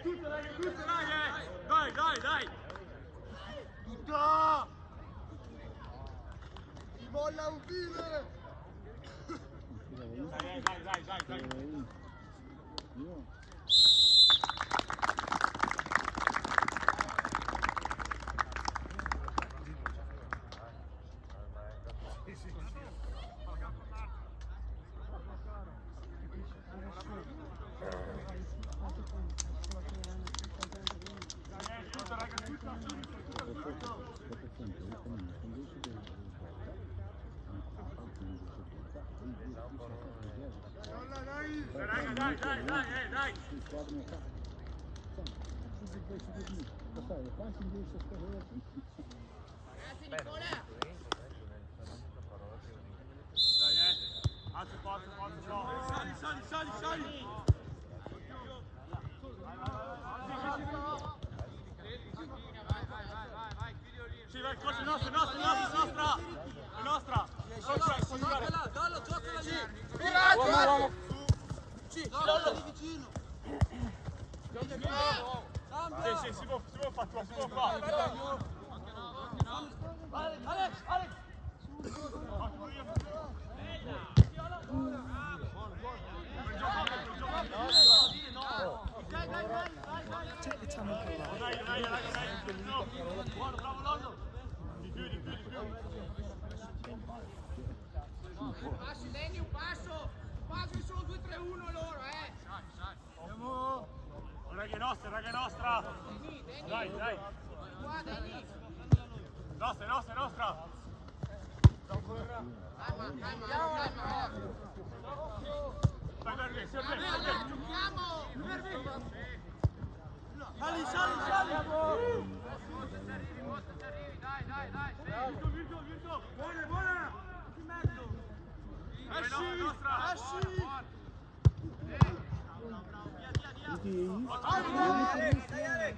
tutto, dai! Dai! Tutta! Ti molla un filo! Dai! Dai! Alza forza! Sali! Sì, vai, cosa nostra! È nostra! Giocala lì! Sì, lì vicino! Sì, si può fare qua! Alex! Take the time and go out. Dai! Buono, bravo Lollo! Di più! Passi Danny, un passo! Quasi sono 2-3-1 loro, Andiamo! Raga nostra! Dai! Qua Danny! Nostra! Calma! Vai, Giochiamo! Sali! Virgo! Buona! In mezzo! Esci! Alex!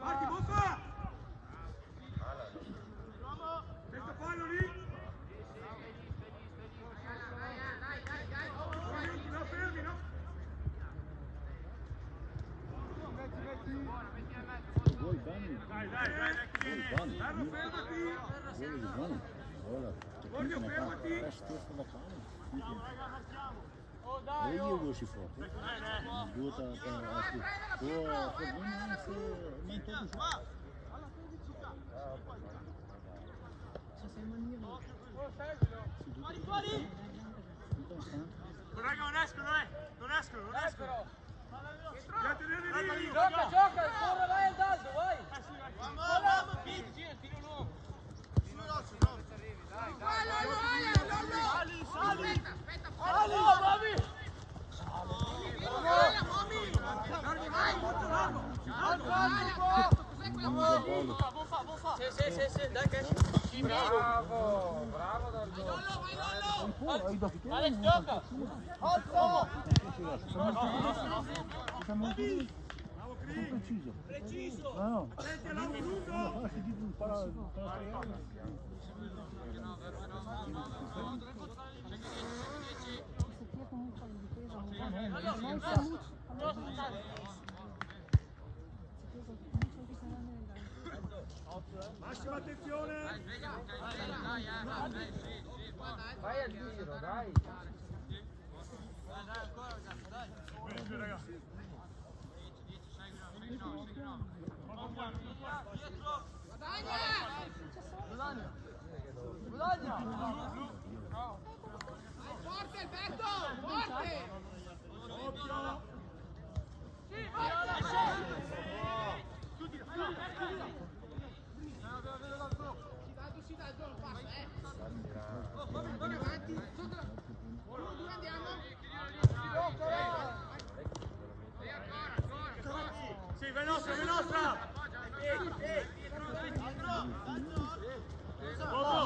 Marti, buffa! Questo fallo lì! No, fermi, no? Dai, Carlo, fermati! Giorgio, fermati! Io usci fuori. Due Fuori! Raga, non escono! Gioca, corre, vai Aldo, vai! Vamos, tiro lungo! Sali! Sì, dai che Bravo Alex, gioca! Siamo preciso. No. Senti all'assoluto! Massima attenzione! Vai al giro, dai! Bene, ragazzi! Guadagna! Forte Alberto! Forte! Occhio! Si dà il gol, passa, Vai avanti, sotto la... Dove andiamo? Sì, vai nostra!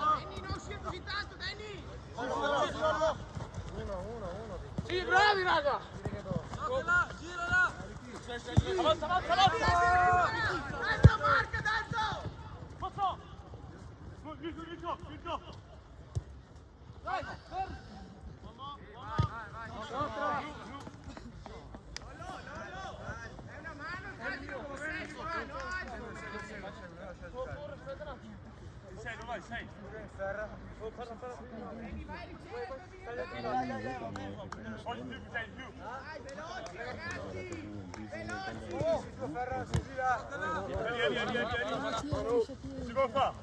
Danny, non si è così tanto, Danny! Uno. Sì, bravi, raga! Girala! Danzo, marca, Danzo! vai, sei. Oggi più sei in più. Dai, veloci ragazzi! Veloci! Vieni. Si può fare?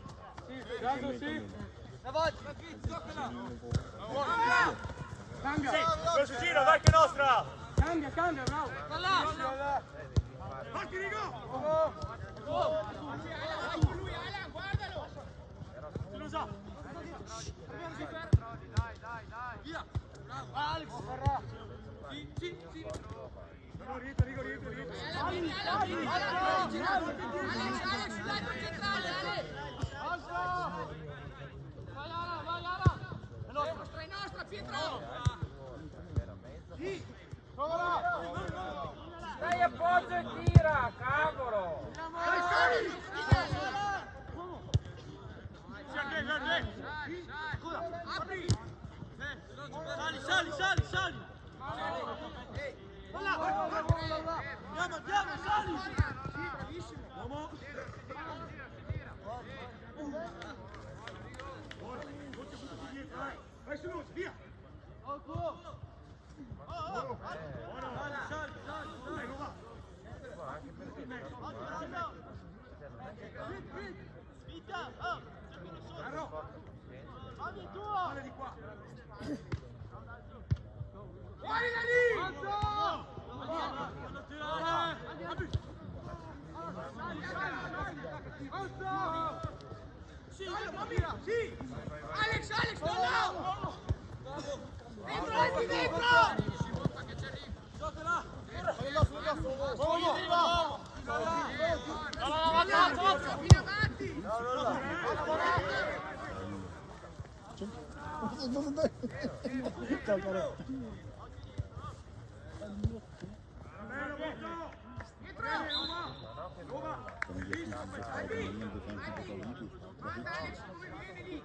Cambia! Questo giro, vai che è nostra! Cambia, bravo. Parti, Rigo! Vai con lui, Alan, guardalo! Se lo sa! Via! Alex! Sì. Rigo. Alex, dai, concentrale, Ale! Vai, È nostra, Pietro! Dai appoggio e tira, cavolo! Apri! Sali! Andiamo, sali! Sì, bravissimo! Vai su, via! Fuori da lì! Sì! Alex, no! Dentro! Guarda Alex come viene lì!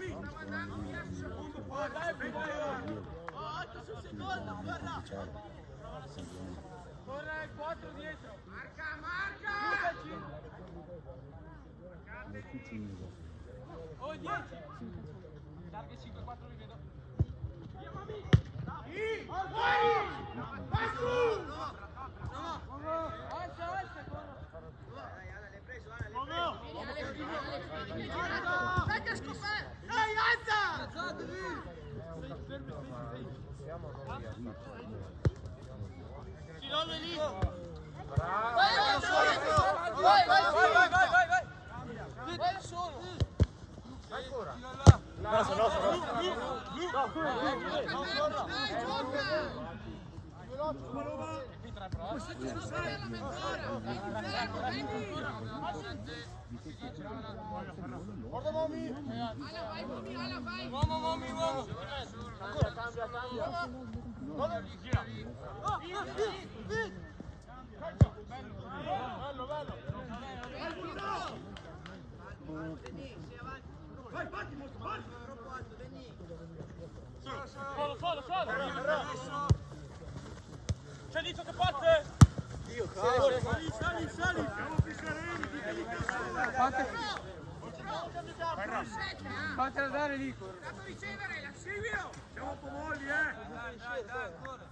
Stavo andando via sul secondo qua! Sul secondo, guarda! Corre il 4 dietro! Marca! Oh, 10! Target 5-4 li vedo! Via, mami! Vai su! Alza, corro! L'hai preso, Vieni, Alex! Dai che ha scoperto! Dai, alza! Alzatevi! Girone lì! Bravo! Vai! Vai solo! Ancora! No. Dai, gioca! Guarda Momi! Ala, vai! Uomo! Ancora cambia! Gira! Bello! Vai, parti! Troppo alto, Degni! Solo! C'è Lizzo che parte! Io Sali! Siamo più sereni, Fate andare lì. Dato ricevere, la seguilo! Siamo un po' molli, Dai, ancora!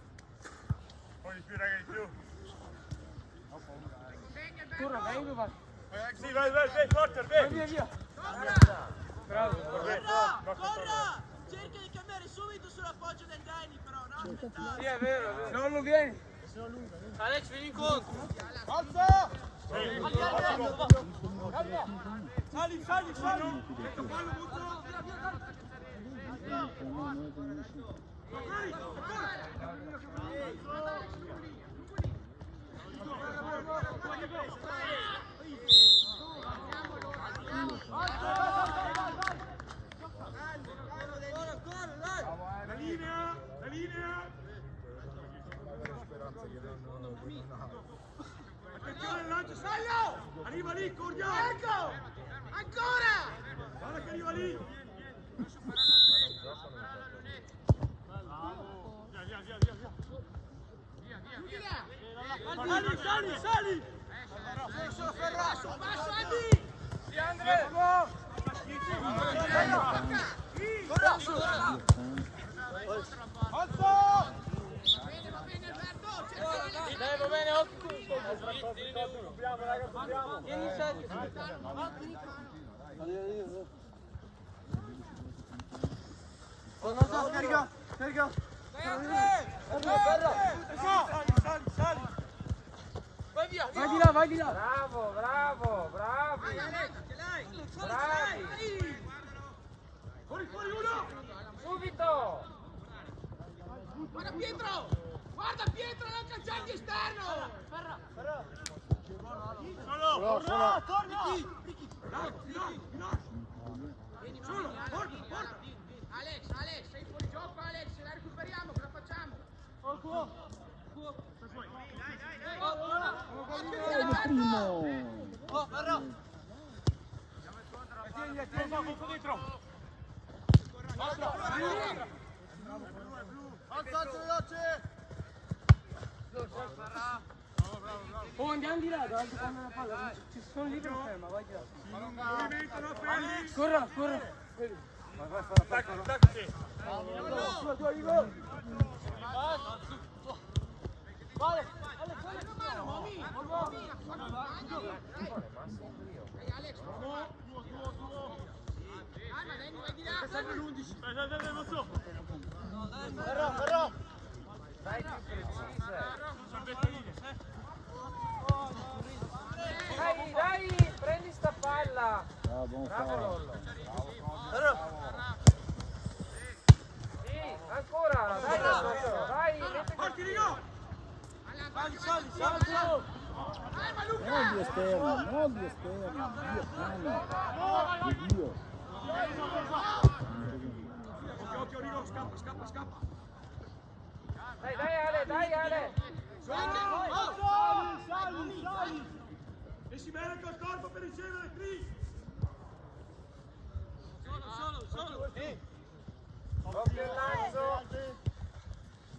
Poi di più, ragazzi, di più! Segna, Corra, vai, bello! vai. Sì, vai, forte, Via. Bravo. Corra! Cerca di cambiare subito sull'appoggio del Danny, però, no? Sì, è vero. Non lo vieni. Alex, vieni incontro! Alza! Sali! Questo ballo molto! La linea! Attenzione al lancio, Sallo! Arriva lì, cordiale! Ecco! Ancora! Guarda che arriva lì! Via! Sali! Basso, Andy! Sì, Andre! Vieni in sette. Carica, carica. Sali. Vai via, Vai di là, vai di là. Bravo, bravi. Bravi. Fuori uno. Subito. Guarda Pietro! Guarda Pietro, non calciarti esterno! Solo. Torna. Solo. Alex, sei fuori gioco Alex, se la recuperiamo, cosa facciamo? Il primo. Tieni, dentro. Alza veloce. Oh, andiamo di là, davanti quando la palla. Ci sono lì per ferma, vai di là. Movimento, no, fermi. Corra. Attacchi. Vale. Alex, vai di là! Serve l'11. Ferro. Dai più precise. Dai, prendi sta palla. Buon Bravo fallo. Lollo. Sì, ancora. Dai, metti Porti di no. Sali. Non di esterni. Dio cane. Dio. Occhio, Rigo, scappa. Dai Ale. Sali. E si bene col corpo per ricevere qui. Solo. Occhio il lancio.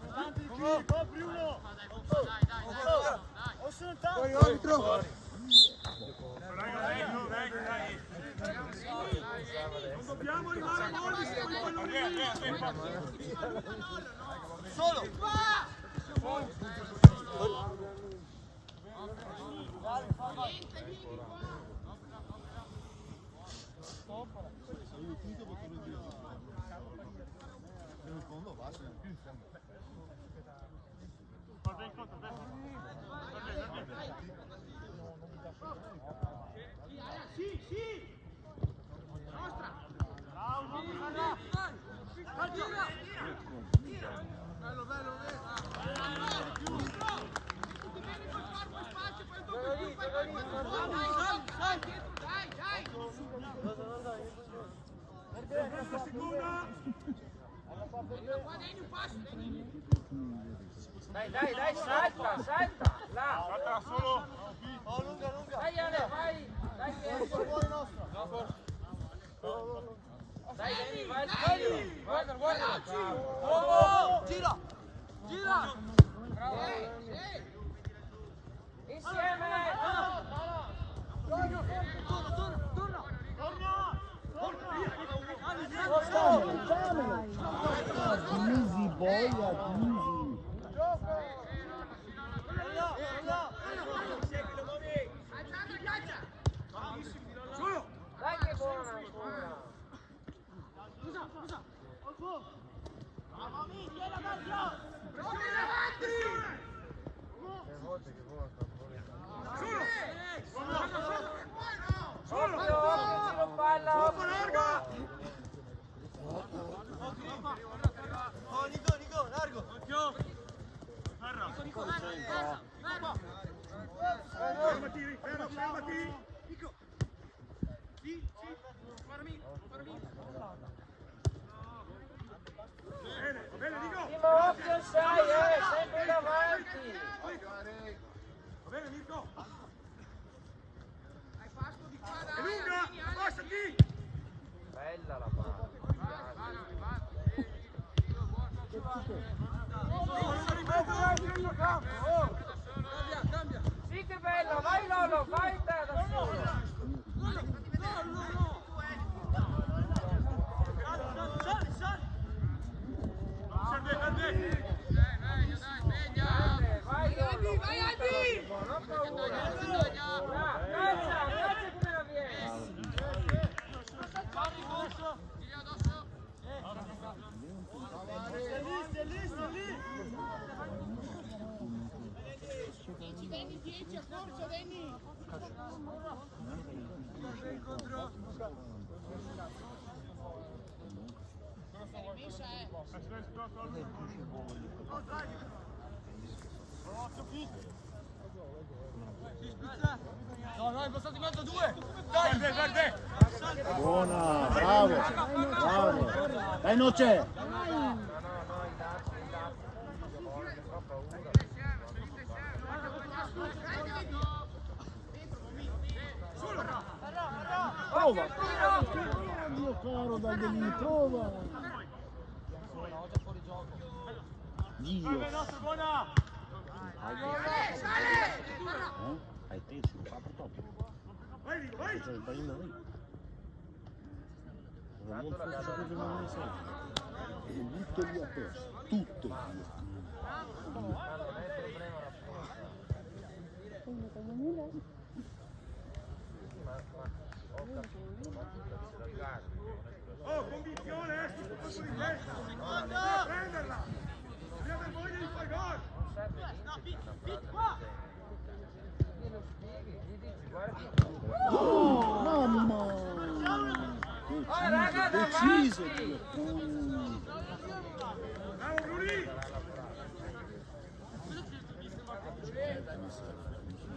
Avanti qui, copri uno. O sono tanti. Dai. Non dobbiamo arrivare a molti su quel pallone lì. Solo. Sì! Nostra! Bello! Tutti bene col corpo e spazio, poi il tocco più, dai! Seconda. Qua dai un passo, Dai, salta. Là. Salta solo. Lunga. Dai Ale, vai. Dai Pietro. Fuori nostra. Dai, vieni, vai. Guarda. Bravo. Gira. Bravo. Insieme. Damelo. Easy boy, easy. Solo. Dai che buona ancora. Solo. Occhio, giro palla. Troppo larga. Nico, largo. Occhio. Fermati. Nico. Sì. Guardami. Bene, Nico. Timo, occhio sai, sempre davanti. Va bene, Nico. Hai pasto di qua, È lunga, abbassati. Bella la palla. Cambia. Sì che bella, vai Lolo, vai te da solo. Serve. Vai Lolo. Vai, Albi! Non paura. No, no, è passato in mezzo a due! Dai! Verde! Buona, bravo, bravo. Dai, non c'è. Prova. Dio caro, dai lì, prova. Dio. Hai teso, fa purtroppo. Vai! Cioè, sbagliando lì. Non fosse saputo non ne sai. Tutto lì a perso. Tutto lì. Oh, convinzione, sul colpo di testa! Prenderla! Bisogna aver voglia di fare gol! No, qua! Oh, mamma! Deciso! Bravo Bruni!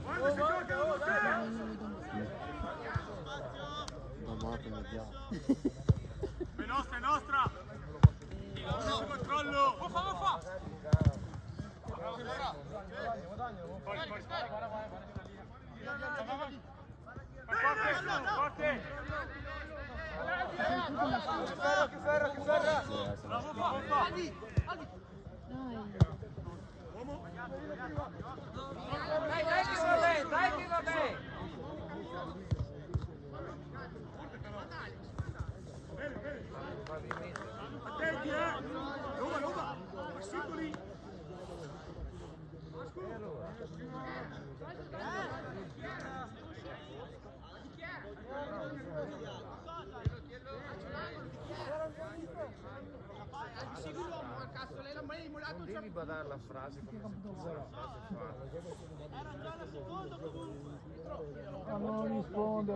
Quando si gioca a È nostra, è nostra! Controllo! Fa! Forte! Bravo, fa! Dai che va bene! Attenti, Roma! Singoli! Non devi badare la frase come se fosse la frase fatta. Ma non risponde,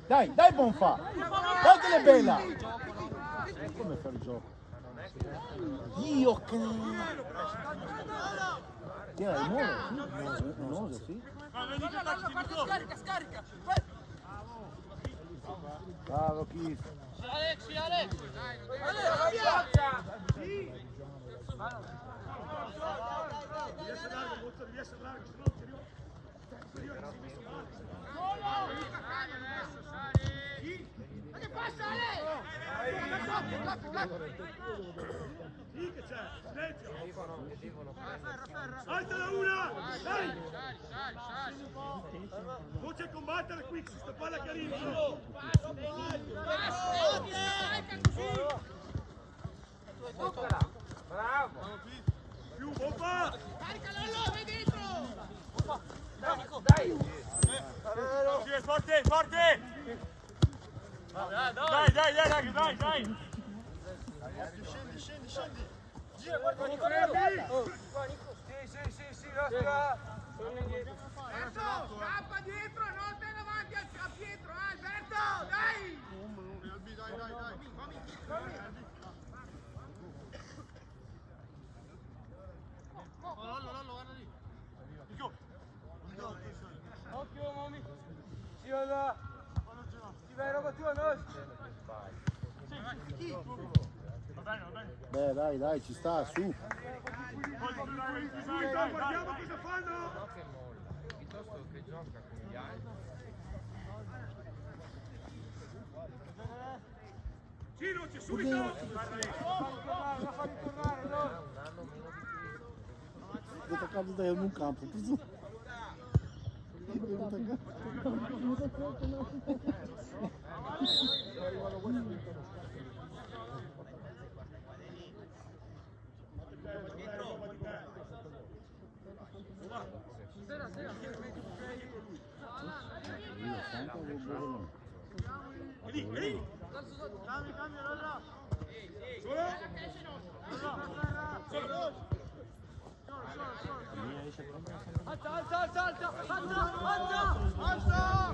dai, Bonfa! Datele bella! Come fare il gioco? Dio che... Chi era il Moro? Sì? Scarica! Bravo, Chis. Alex! Devi essere largo, se no non ti arrivo. Ma che passa, Ale? Sì che c'è, silenzio! Alza la una! Dai! Voce combattere qui, sta palla che arriva! Bravo! Più, bomba! Caricalo, vai dentro! Dai! Sì, forte! Dai! Scendi! Gira, guarda Nico! Sì, lascia! Alberto, scappa dietro, non te davanti a Pietro, Alberto, dai! Dai! Lollo, guarda lì! Occhio, mami! Si va! Si vai roba tua, no? Va bene. Beh, dai, ci sta, su. Guardiamo cosa fanno! No che molla, piuttosto che gioca con gli altri. Giro, c'è subito! Guarda lì! Fammi tornare, no? Un anno meno di Deve tocar daí num campo. Lì! Cambia, Lalla! Solo! Alza!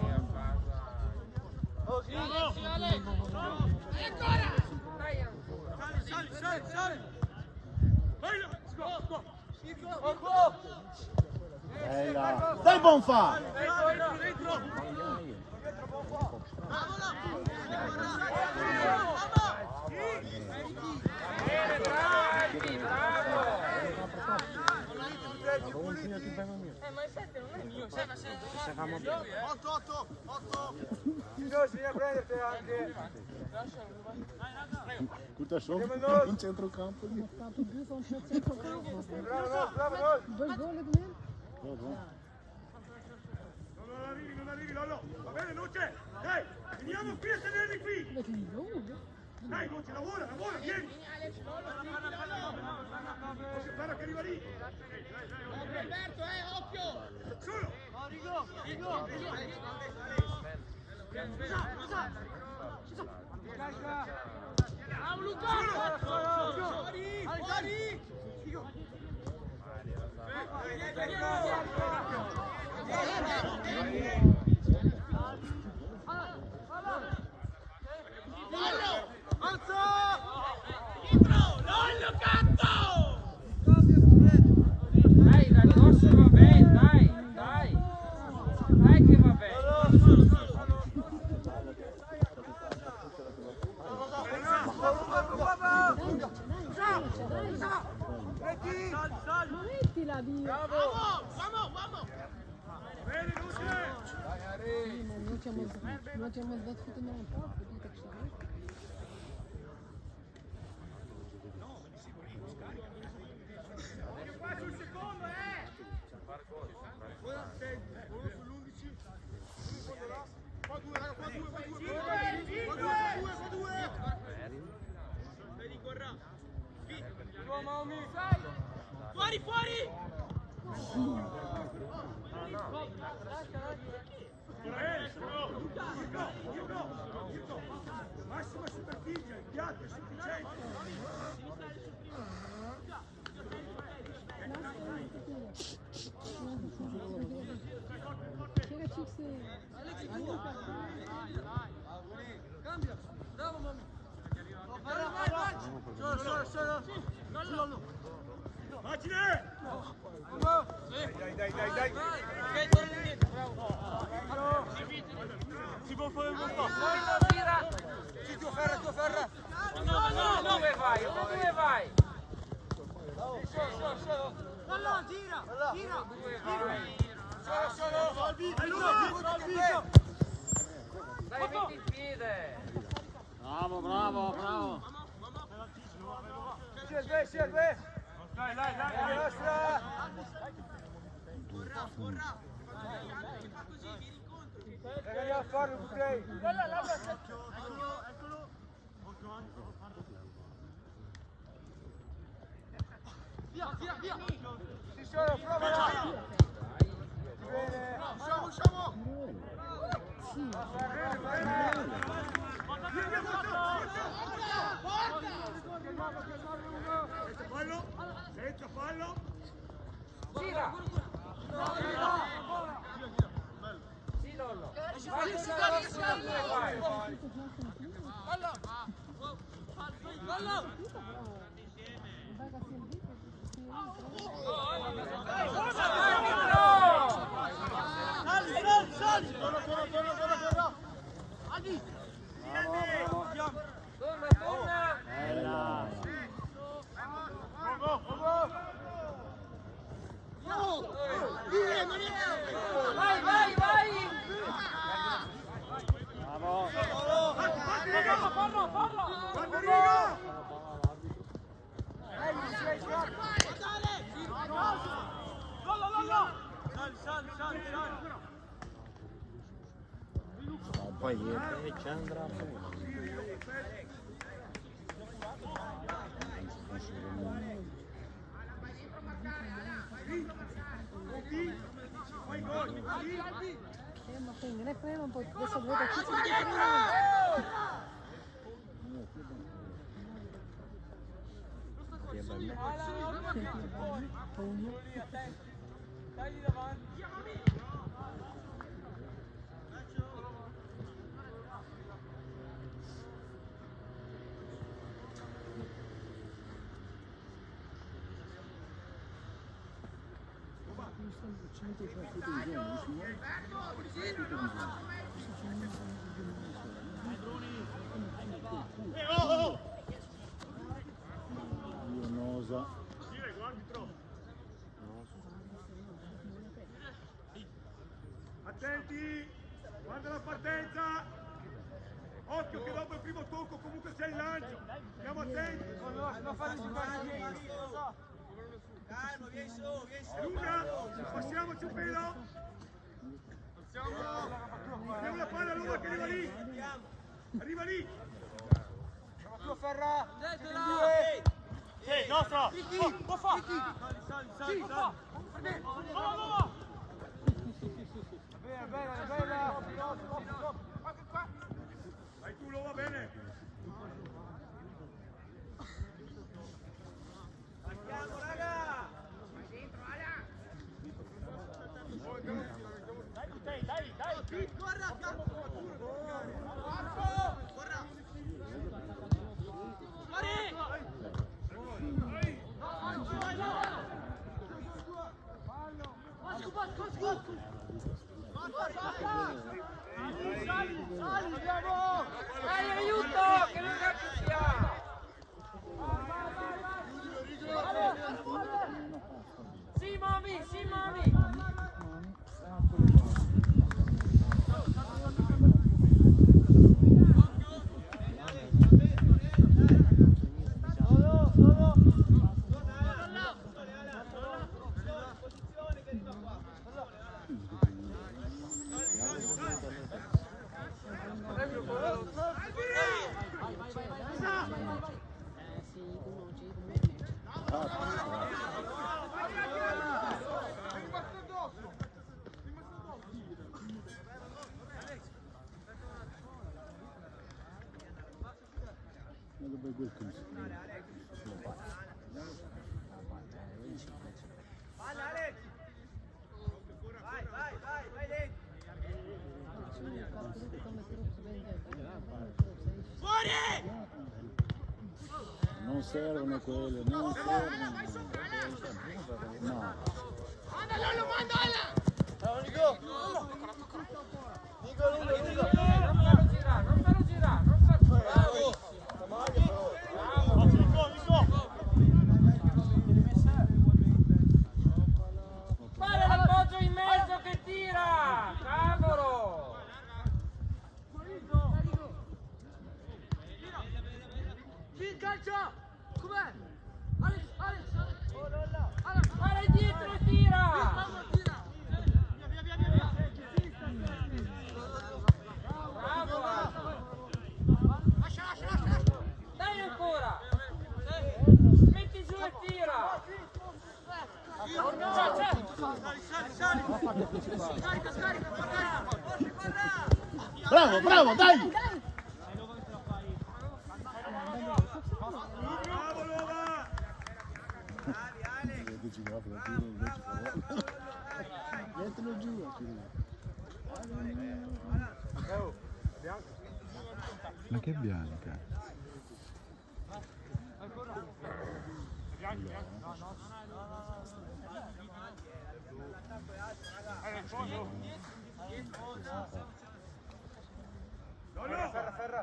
Bella. Dai Bonfa! Ma il 7 non è mio, sai, ma sei 8. Vieni a prenderti anche. Guarda solo in centrocampo. Bravo. No, no. Non arrivi, Lollo. Va bene, Luce. Dai, veniamo qui a tenerli qui. Dai, Luce, lavora, vieni. Guarda che arriva lì. Alberto, occhio! Solo. Bravo Luca! Fuori! Lollo, cazzo! Dai, dal corso va bene, dai che va bene. Mettila via! Vamos! Bene, Luce. Non ci abbiamo sbattuto nella porta, dite che c'è. Qua sul secondo, Uno sull'11. Qua due. Fuori! Massima superficie, il piatto è sufficiente. C'era Cix. Cambia, bravo mamma. Macine! Dai. Si può fare un po'. Tira. Tuo ferra. No, dove vai? Fallo, gira! Dove vai? Solo. Dai, metti il piede. Bravo. Serve. Dai. La nostra. Corra! Fa così, vieni incontro! Andiamo a farlo tutti. Eccolo! Via! Ci sono, prova. Bene. Usciamo. Senza fallo. Gira. Sì, Lollo. Dove vai? Sali! Torna. Bella. Vai! Bravo. Banderiga! Poi ci andrà Fai gol! Ma quindi ne frena un po', adesso vedo chi si Dagli davanti. facilmente c'è tutto di giorno, signore. Tutto di giorno. Dio nosa. Sì, guardi troppo. Attenti, guarda la partenza. Occhio che dopo il primo tocco comunque c'è il lancio. Stiamo attenti. Non fare su Calmo, vieni su, vieni su. Luca, passiamoci un pelo. Abbiamo la palla lunga che arriva lì. Arriva lì. tu Ferra. Sì, nostra. Può fare. Sali. Va. Bella. Vai tu, lo va bene. Andiamo, raga. Dai. Corra, corra. Dai, aiuto, che non capisca! Sì, mami! Palla, Alex. Vai dentro. Fuori! Non servono quelle, non servono. No. Non farlo girare. Fare l'appoggio in mezzo che tira! Cavolo! Chi calcia? Com'è? Alex! Fare dietro e tira! Bravo! Lascia! Dai ancora! Metti giù e tira! Scarica! Bravo, dai! Bravo, Lova. Mettilo giù. Ma che bianca? Ferra.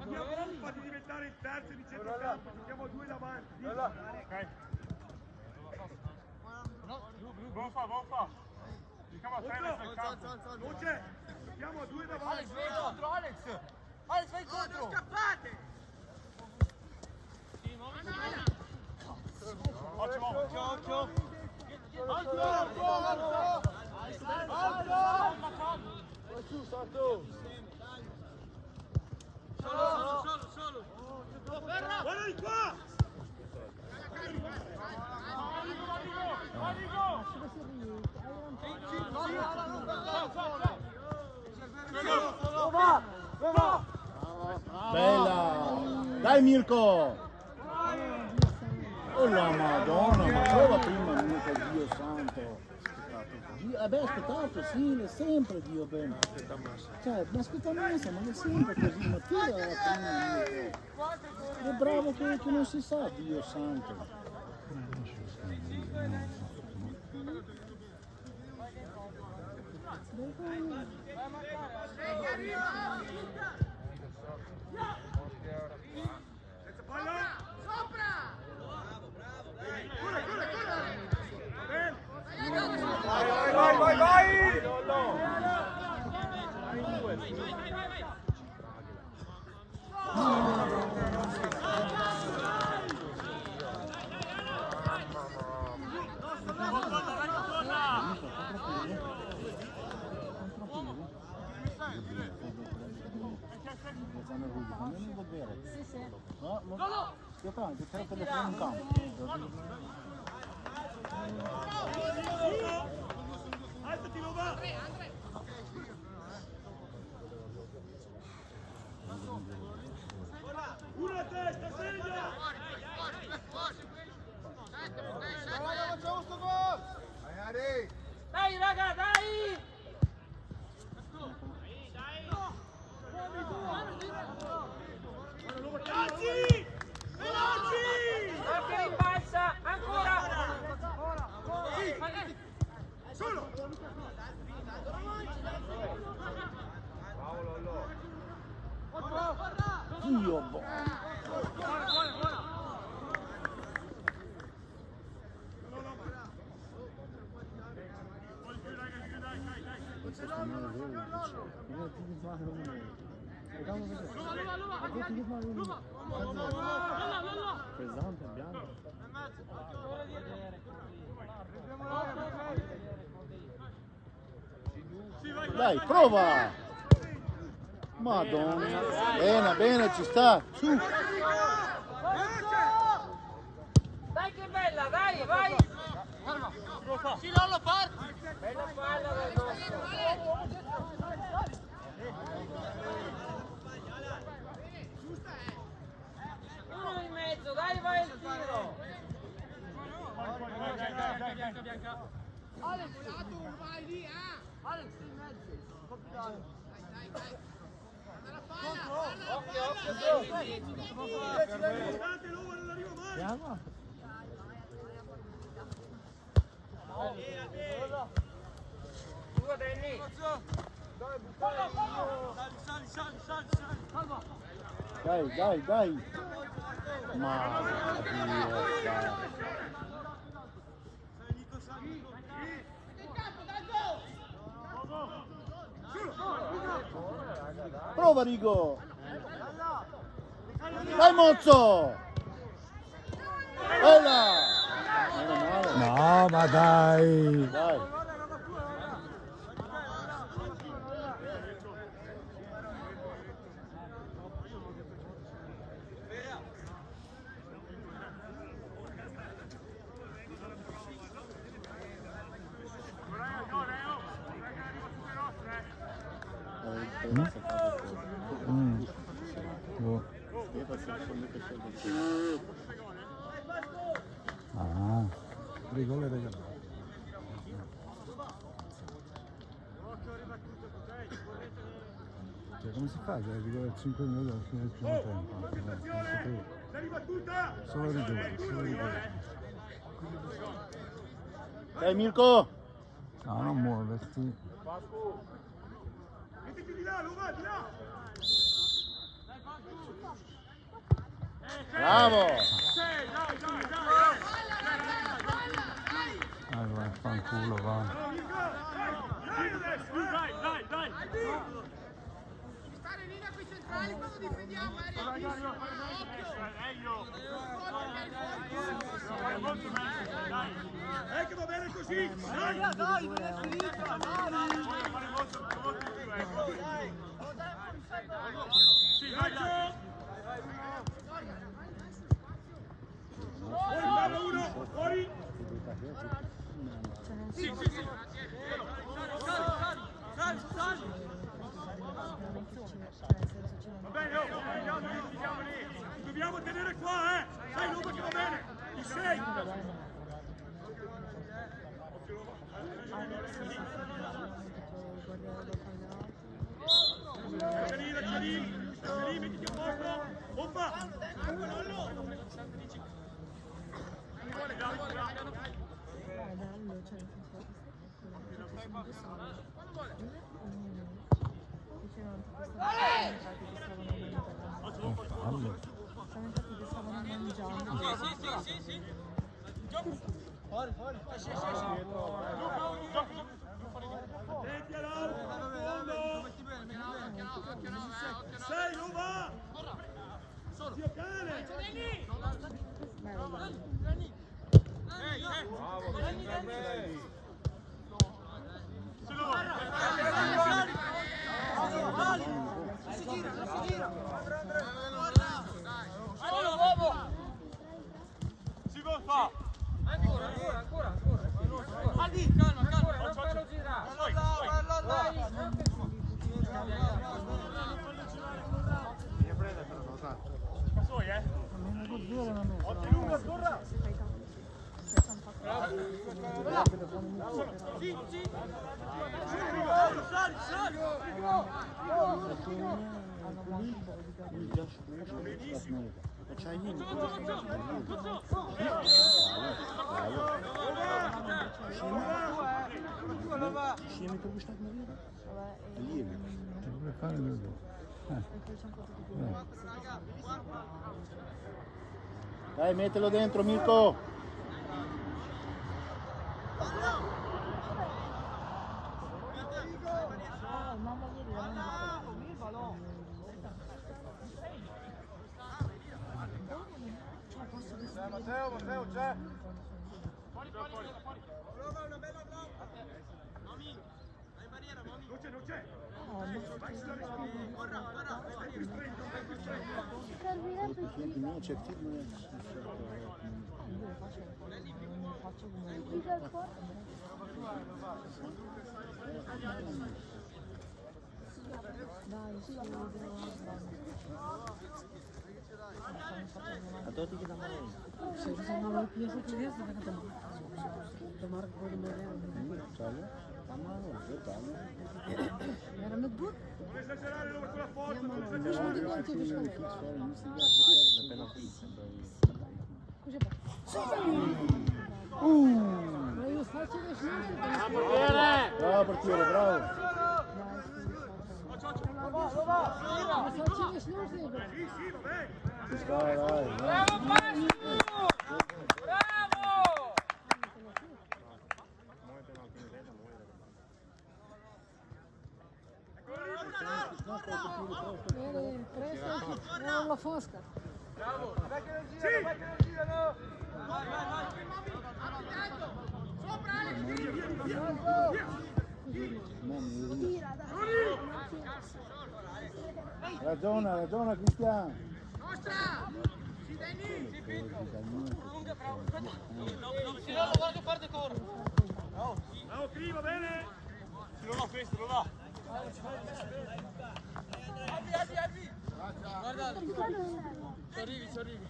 Abbiamo colpa di diventare il terzo di centrocampo, siamo due davanti. Ok. Buon fa. Diciamo a te nel campo. Luce, siamo a due davanti. Alex, vai incontro! Non scappate! Occhio! Vai su, Santo! Solo! Guarda di qua! Bella! Dai Mirko! Oh la Madonna, ma prova prima Mirko, Dio santo! Aspettate, sì, è sempre Dio bene. Cioè, ma aspetta massa, ma è sempre così, ma tira la prima Mirko. È bravo che non si sa, Dio santo. Senza palla. Sopra! Corre, corre, corre. Va bene. Vai! Sì, sì. Io tanto, c'è il telefono in campo. Alzati, lo va. Una testa, segna. Facciamo sto gol! Vai Ari! Dai raga, dai! Veloci! Veloci! Anche rimbalza, ancora! Solo! Dio boh. Pesante, bianco. Dai, prova! Madonna. Bene, bene, ci sta. Su. Dai che bella, dai, vai! Sì, Lollo, parti! Bella palla del nostro! Uno in mezzo, dai, vai il tiro! Ale, volato, vai lì, Alex, in mezzo. Dai, dai, dai. Alla palla, Guardate, l'uomo non arriva mai. Piano. Due Denny! Dai, dai, dai. Ma Dio, dai. Prova Rigo. Dai Mozzo. Bella. Meno male. No, ma dai! Dai. Boh. Ah, rigore regalato. Cioè, come si fa? Cioè, rigore 5 minuti alla fine del primo tempo. Attenzione! Sei ribattuta! Solo rigore, solo rigore. Dai Mirko. No, non muoverti. Mettiti di là, lo va, di là! Bravo. Sei, dai, dai, dai! Vai, fanculo, va. Bravo, Mirko! Dai adesso, dai, dai, dai! stare lì da quei centrali quando difendiamo, Occhio! Che va bene così! Dai, dai, non è finita! Sì, vai, fuori, bravo uno, fuori! Sì, sì, sì! Sali! Va bene, andiamo lì! Dobbiamo tenere qua, Sai, Luca, che va bene! Ci sei! Lascia lì, mettiti a posto! Oppa! Senti all'alto, sei, non va! Zio cane! Si può fare! Ancora. Calma, non farlo girare. Deve fare lui. Dai, mettelo dentro, Mirko. Matteo, c'è. Non c'è! No, c'è il film. A tutti che da male. Erano due. Non esagerare dove con la forza, non Ma io faccio le scelte. Bravo portiere, bravo. Faccio le scelte. Sì, vabbè! Vai. Bravo Passu! Bravo! Presto, non la fosca. Vai che non girano! Ragiona Cristiano. Guarda che parte corre. Bravo, qui, va bene? Se non va questo, non va! Abbi. Guarda. Ci arrivi.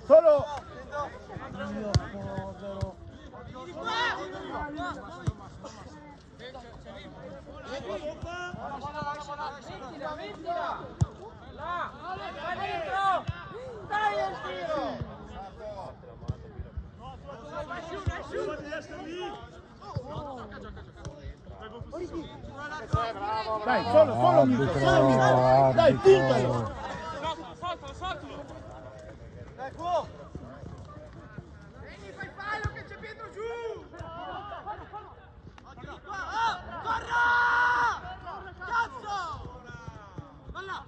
Solo! Mettila! Là! Va dentro! Dai il tiro! Prova di essere lì! Dai, solo Mirko, dai, pintalo! Saltalo! Dai, qua. Vieni, fai fallo che c'è Pietro giù! Corra! Cazzo! Valla!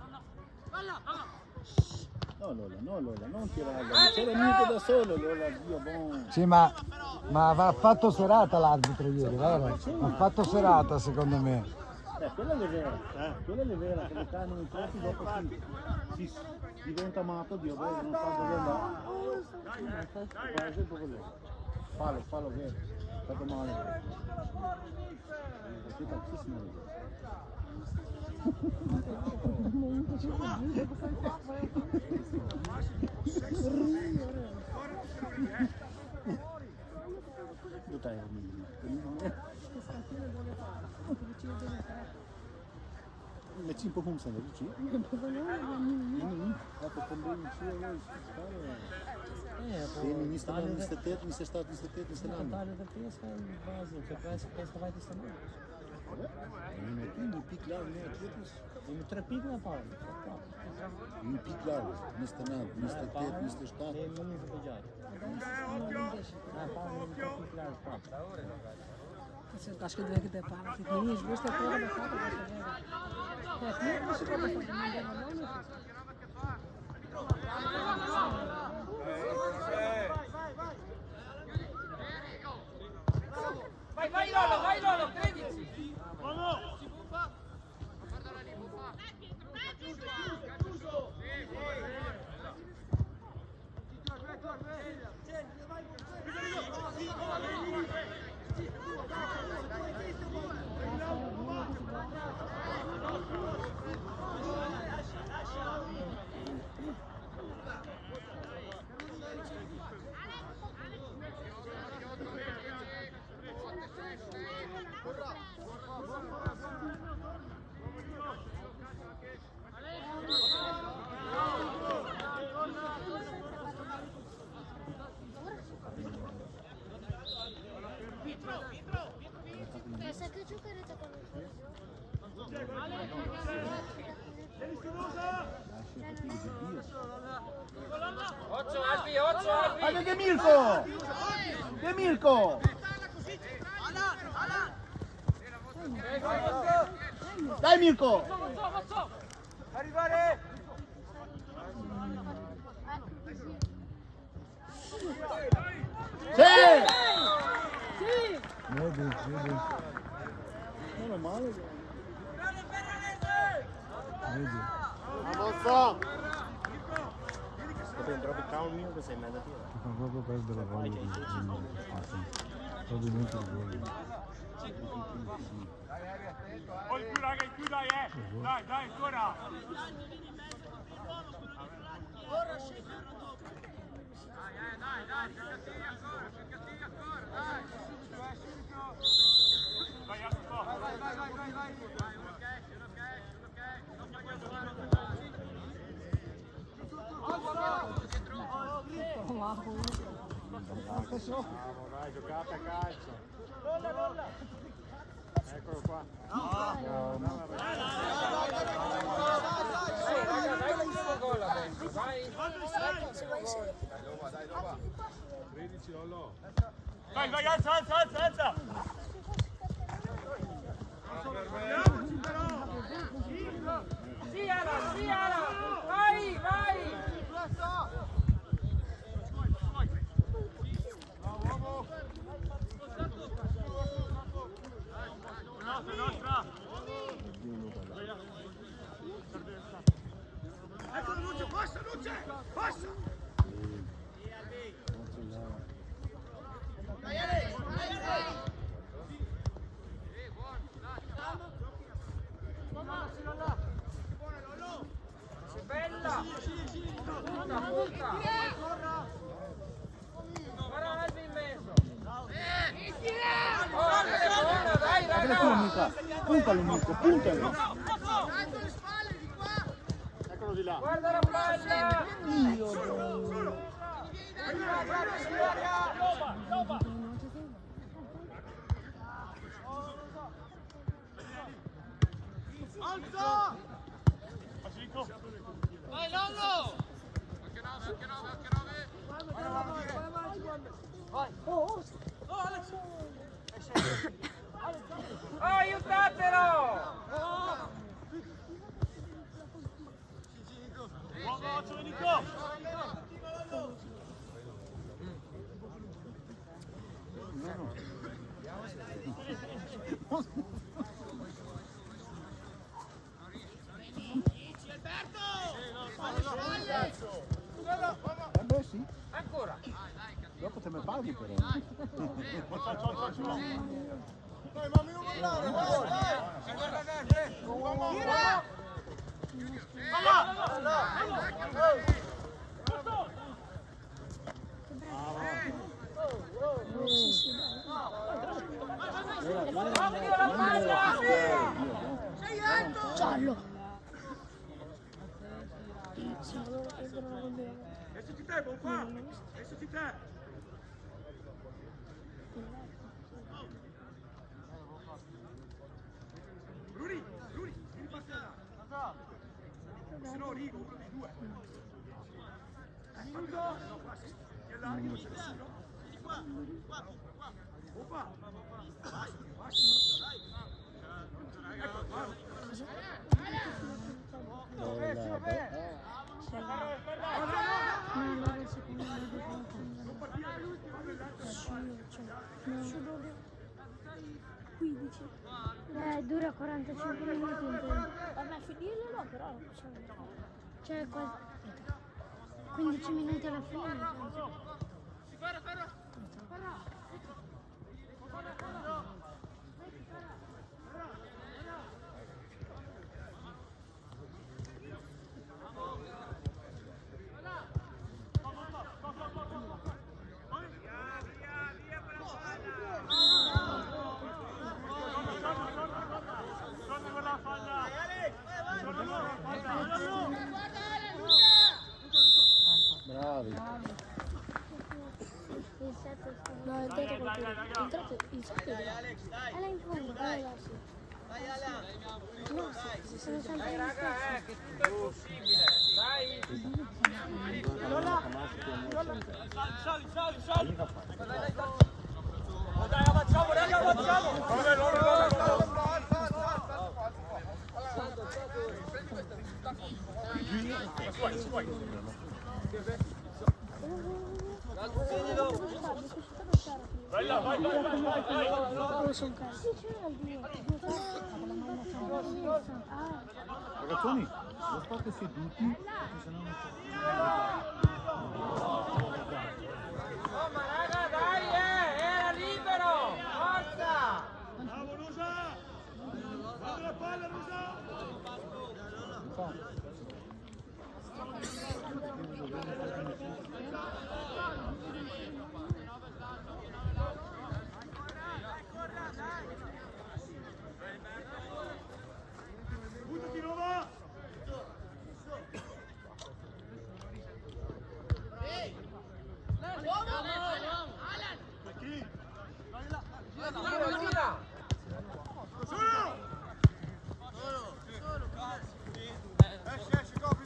No Lola, non tirarlo, c'era Mirko da solo, Lola, Dio buono. Sì, ma ha fatto serata l'arbitro ieri, vero? Ha fatto serata secondo me. Quella è vera, che le canne in corsi dopo si diventa matto, Dio bene, non sa dove andare. Per esempio quello. Fallo vero, è stato male. È tantissimo. met 10 punten zijn, dat is het. Ako combine siya guys. Tem nista não, nista tet, nista estado, nista tet, nista não. Batalha da pesca em base, você parece que a pesca vai ter também. Não pique lá, não atletas. E no trapico na palma. Não pique lá, nista não, nista tet, nista estado. Tem muito a pedir. Na palma, no trapico lá, está. Acho que deve que ter para. Fica nisso, gosta de toda a batata. É, não se pode fazer ninguém não. Vai Lolo, crediti! Hadi Demirko! Demirko! Dai Mirko! Arrivare! Sì! Vedi. Non è male. Vedi. Avanza! Dentro il calmio che sei mezzo tiro. Ti fa proprio perdere la voglia di provvedimento di gol. Oh, in più raga, in più dai, dai, ancora. Dai, cercatini ancora, dai. Vai, Jacopo. Vai. Bravo, dai, giocate a calcio. Eccolo qua. Vai, alza. Sì, Alan, vai! Nostra. Ecco Luce, passa! Bella! Punta! Guarda l'altro in mezzo! Dai, raga! Puntalo Mirko, puntalo! Eccolo di là. Guarda la palla! Alza! Vai Lollo! Aiutatelo! Buon Nico! Beh sì, Ancora! dopo te me paghi però. Dai, mammi non mandare, Ciao, Fallo! Sì, volevo prendere una gol. Esci te, buon qua! Esci te! Ruri, vieni passare! Se no Rigo, uno dei due! Ti allarghi, non c'è nessuno! Vieni qua, qua. Opa! Ecco, guarda! Non partire l'ultimo dell'altro! 15. Dura 45 minuti in tempo. Vabbè, finirlo no, però non possiamo. Cioè, 15 minuti alla fine. Bravi. Il 7 no, è entrato qualcuno. È entrato il 7 è là in fondo, dai. No, si sono sempre in Raga, che tutto è possibile. Dai. Sali. Dai, avanziamo, raga, avanziamo. Vai. Ragazzoni, lo state seduti? Oh, ma raga, dai, era libero. Forza. Bravo Rosa! Guarda la palla Rosa! Buttati Roma! Gira. Solo! Esci, copri.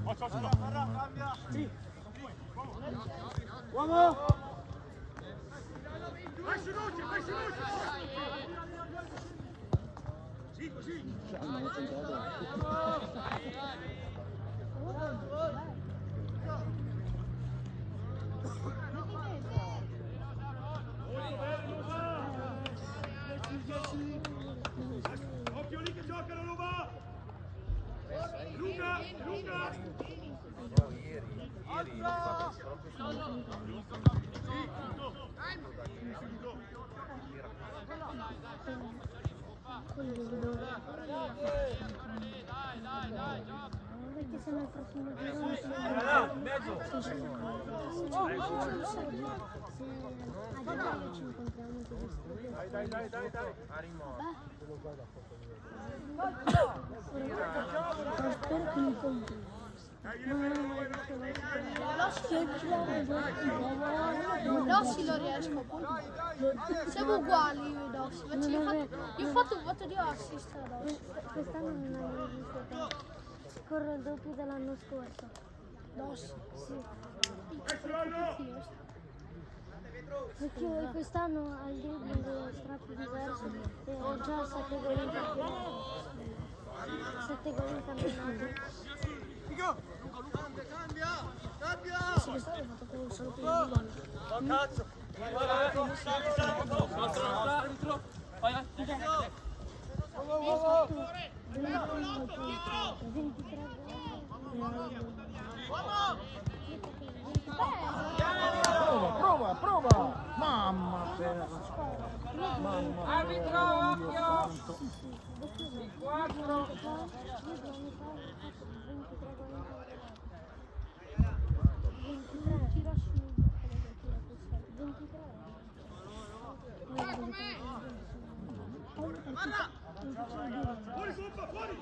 Occhio però cambia! Uomo. Vai su luce! Sì, così! Occhio lì che giocano Roma! Lunga! Perché se nel prossimo giro ci incontriamo Dai. spero che mi compri. Dossi lo riesco. Siamo uguali io e Dossi. Io ho fatto un voto di assist a Dossi. Quest'anno non avevo visto te. Corro il doppio dell'anno scorso. Dossi, sì. Perché io quest'anno al dribbling è troppo diverso e ho già 7 gol in campionato. 7 gol in campionato. Cambia! Sì, quest'anno ho fatto con solo per il gol. Cazzo. Arbitro. Vai. 23 Prova! Mamma mia! Arbitro, occhio. 4. Fuori, Coppa, fuori!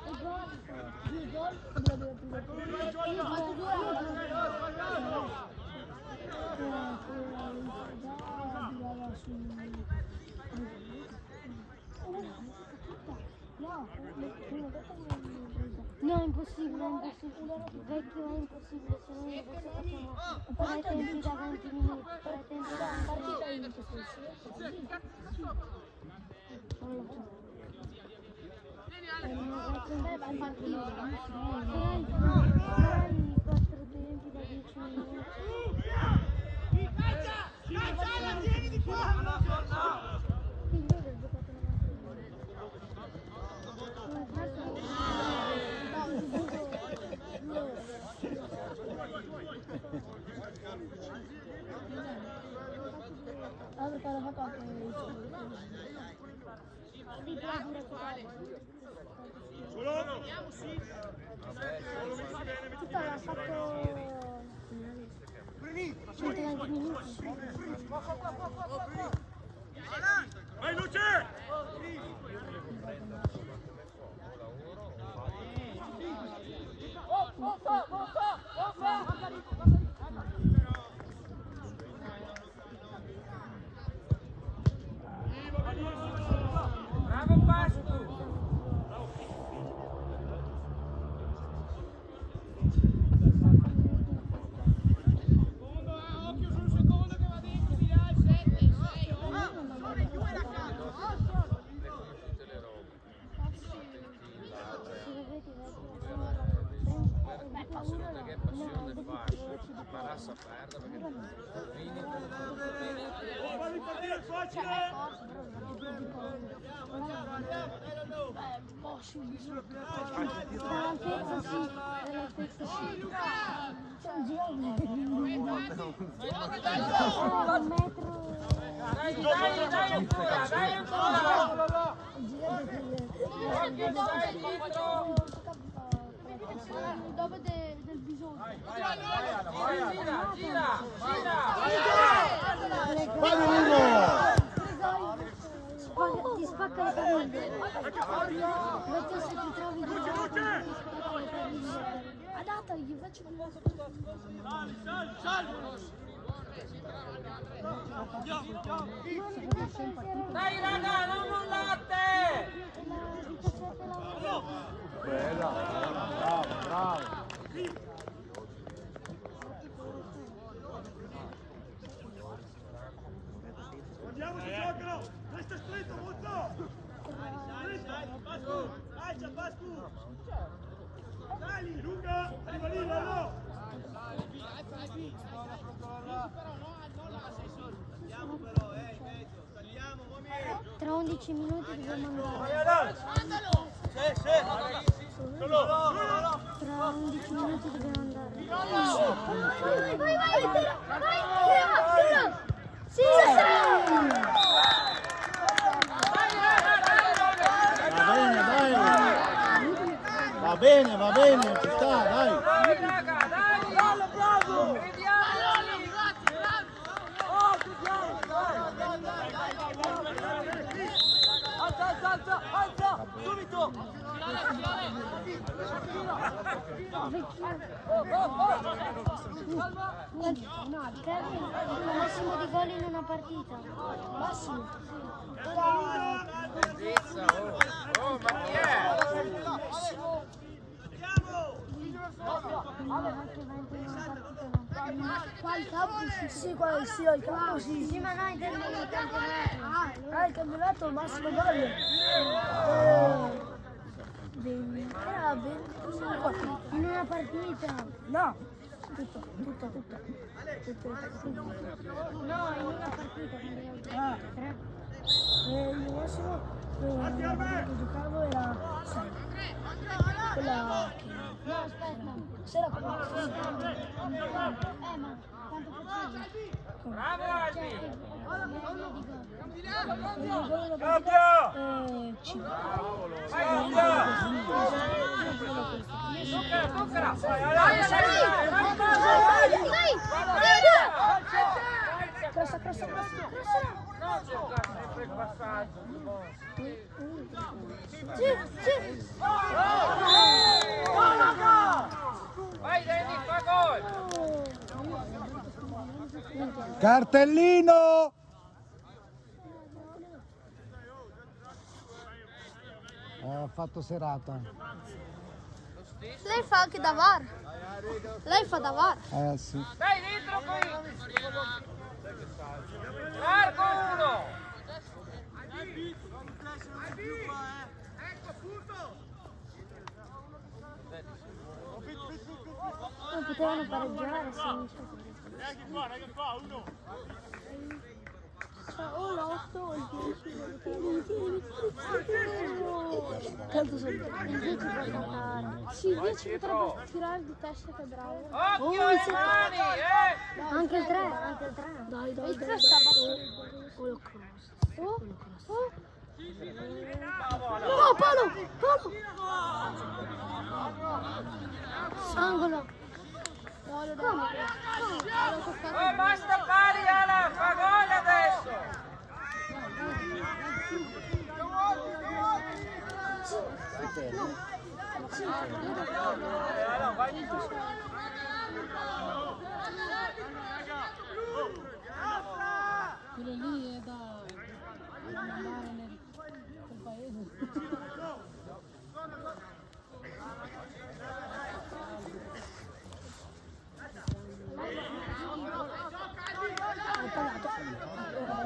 No, è impossibile, è impossibile. Vecchio è impossibile, se no adesso facciamo per i tempi da 20 minuti, per i tempi da partita è impossibile. Non lo so. Per partita, farai 4 tempi da 10 minuti. Caccia, vieni di qua! Il vero è giocato 90 minuti. Perché l'ho fatto anche Solo! tutta l'ha fatto 120 minuti. Vai, Luce! Bravo Pascu! Occhio sul secondo che va dentro di là, 7, 6, 8. Sono in due la casa! Passione che è passione del fascio, ma lascia perdere perché Vini Fa ripartire facile! Dall'altezza sì, dall'altezza sì. C'è un giro un metro. dai ancora, dai ancora! Dopo del bisogno. Gira! Vai Ugo! Ti spacca le caviglie. Perché se ti trovi di ti spacca le caviglie. Adatta, gli faccio una Dai raga, non mollate! Bella, bravo. Andiamo, si giocano! Resta stretto, molto! Dai, Luca! Arriva lì, Lollo! Tra 11 minuti dobbiamo andare. Tra 11 minuti dobbiamo andare. Vai! Sì! Va bene, ci sta, dai. Dai raga, dai! Bravo! Vediamoli! Alza! Subito! No, Kevin, il massimo di gol in una partita. Massimo. Oh, ma chi è? Anche 20 in una partita no. Qua il campo sì, qua sì, il campo sì. Sì, ma noi del campionato. Il campionato il massimo gol. Era 25 in una partita. No. Tutto. No, in una partita. Tre. Il massimo che giocavo era 6. Quella che... No, aspetta. C'era quella ma quanto facevi? Bravo Albi! Cambia! 5. Toccala! Crossa. No, cerca sempre il passaggio. Sì. Vai Danny, fa gol! Cartellino! Ha fatto serata. Lei fa anche da VAR. Lei fa da VAR. Sì. Dai dentro qui! Largo uno! Ecco appunto. Non potevano pareggiare se non c'è. Raga qua, uno. O l'8 o il 10. Tanto sono il 10 può giocare. Sì, il 10 potrebbe tirare di testa che è bravo. Occhio alle mani, Anche il 3, Dai. Il 3 sta battendo. No, palo! Angolo. Come? Oh, basta pari, Ala, fa gol adesso! Quello lì è da andare nel paese.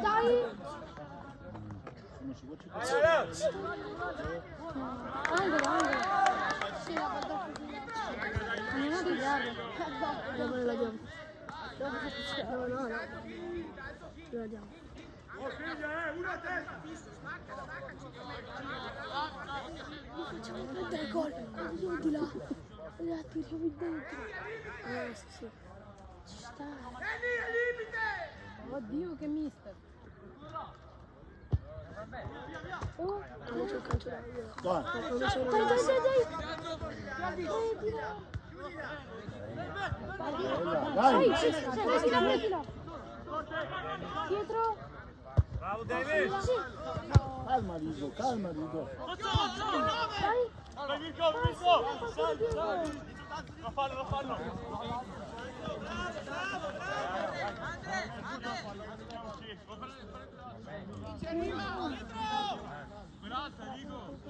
Dai! Angolo. Sì, la guarda così. Andiamo a pigliarlo. Dopo la diamo. No. La diamo. Oh, figlia, una a testa. Facciamo prendere gol. Andiamo di là. La tiriamo dentro. Sì. Ci sta. Oddio che mister. Oh, non c'è il calcio da Dai. Dai. Prendila. Dietro. Bravo David. Sì. Calma Rigo. Dai. Vai Mirko. Non fallo.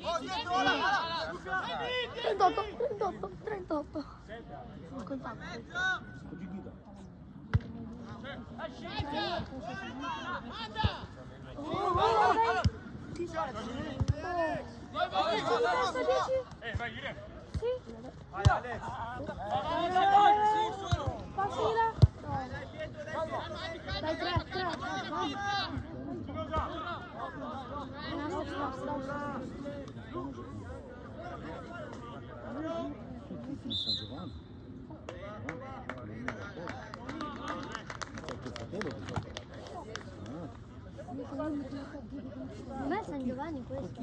Oh, dietro, Ala! 38. Non contato. Vai Giulia. Sì. Passila. Dai, 3. San Giovanni. Non è San Giovanni questo?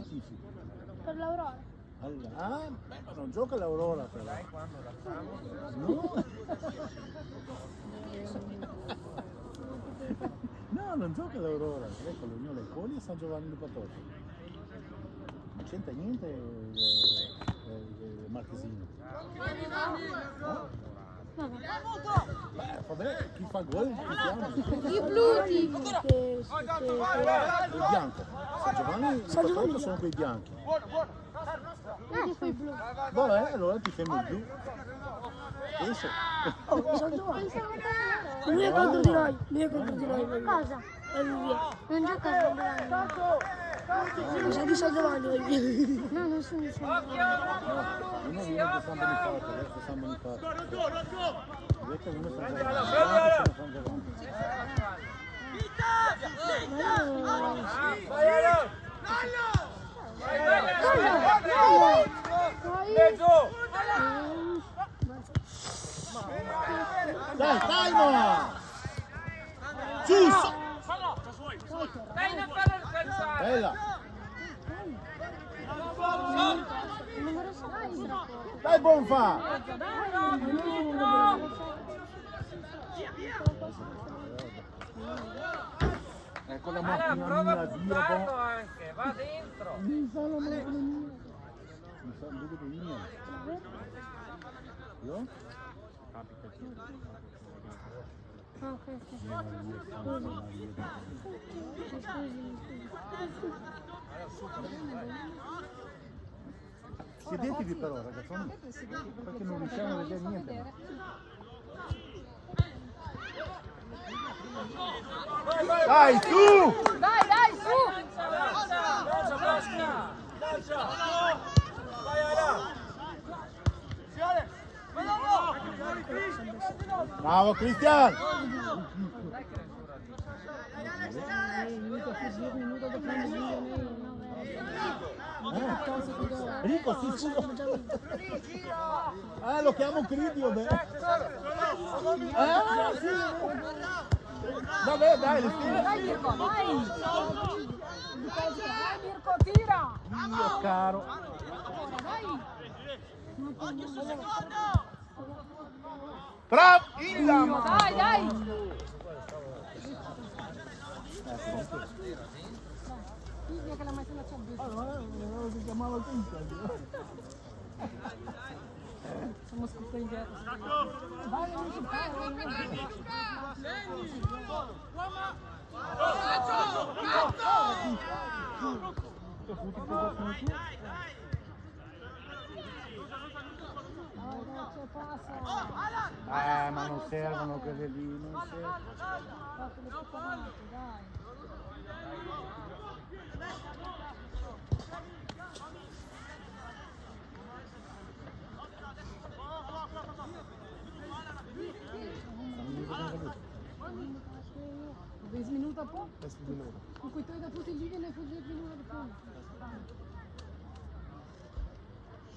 Per l'Aurora. Non gioca l'Aurora però. No. No, non gioca l'Aurora, ecco l'Unione Coli e San Giovanni di Patotto. Non c'entra niente Marchesino. No? Vabbè, chi fa gol? I bluti. Il bianco. San Giovanni di Patotto sono quei bianchi. Vedi quei blu. Vabbè, allora ti fermi il blu. Penso. San Giovanni. Lui è contro di noi. Cosa? Non gioca a San Giovanni. Non sei di San Giovanni. No, non sono di San Giovanni. Uno viene da San Bonifacio, adesso San Bonifacio. Invece uno è San Giovanni. San Giovanni. Dai, calma! Giusto! Dai, non farlo pensare! Bella! Numero 6. Dai, Bonfa! Con la macchina prova mia, a Dio, buttarlo anche, va dentro. Mi sa la macchina mia. Mi sa, vedo che mia. Io? Ah, ok, Sedetevi però, ragazzoni, perché non riusciamo a vedere niente. Dai, su! Dai, su! Bravo Cristian! Rico, si scusa. Lo chiamo Cridio, beh. Sì. Vabbè, dai, lo stile. Dai, Mirko, vai! Dai, Mirko, tira! Dio caro. Bravo! In là! Dai! Figlia che la macchina c'ha bisogno. Si chiamava Cristo. Siamo scoperti indietro. Vai, non ci Ma non servono quelle lì, non servono. Dai. Minuta po? 10 minuta. Kung ito na po si Liga na po siya pinuha po.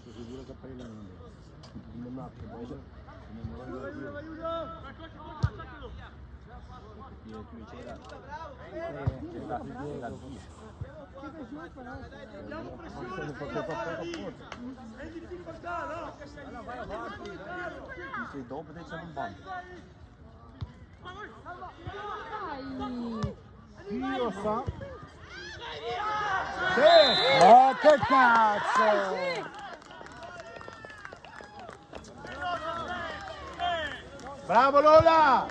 Siguro ka pa rin lang. Hindi mo ako ba ito? È in difficoltà, no? Sei dopo te c'è un banco. Dio sa. Sì! Oh, che cazzo! Bravo Lola!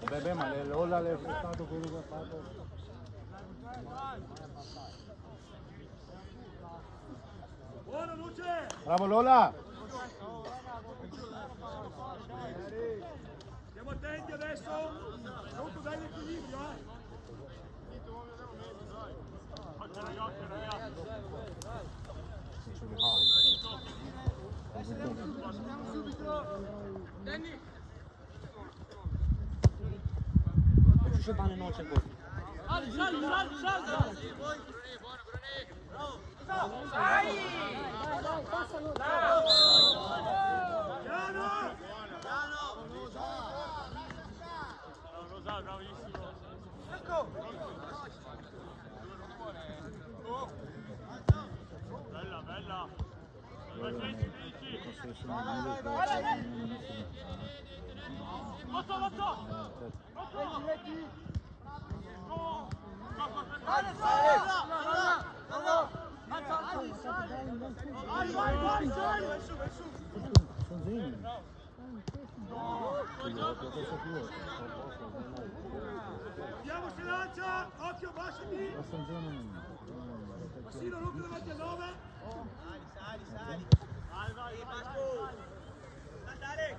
Vabbè, ma Lola le è stato quello che ha fatto. Buona luce! Bravo Lola! Stiamo attenti adesso! Molto bello equilibrio, Vediamo se lancia! Occhio, baciati! Sì, non davanti a 9! Sali! Vai, Pasco! Andate Alex!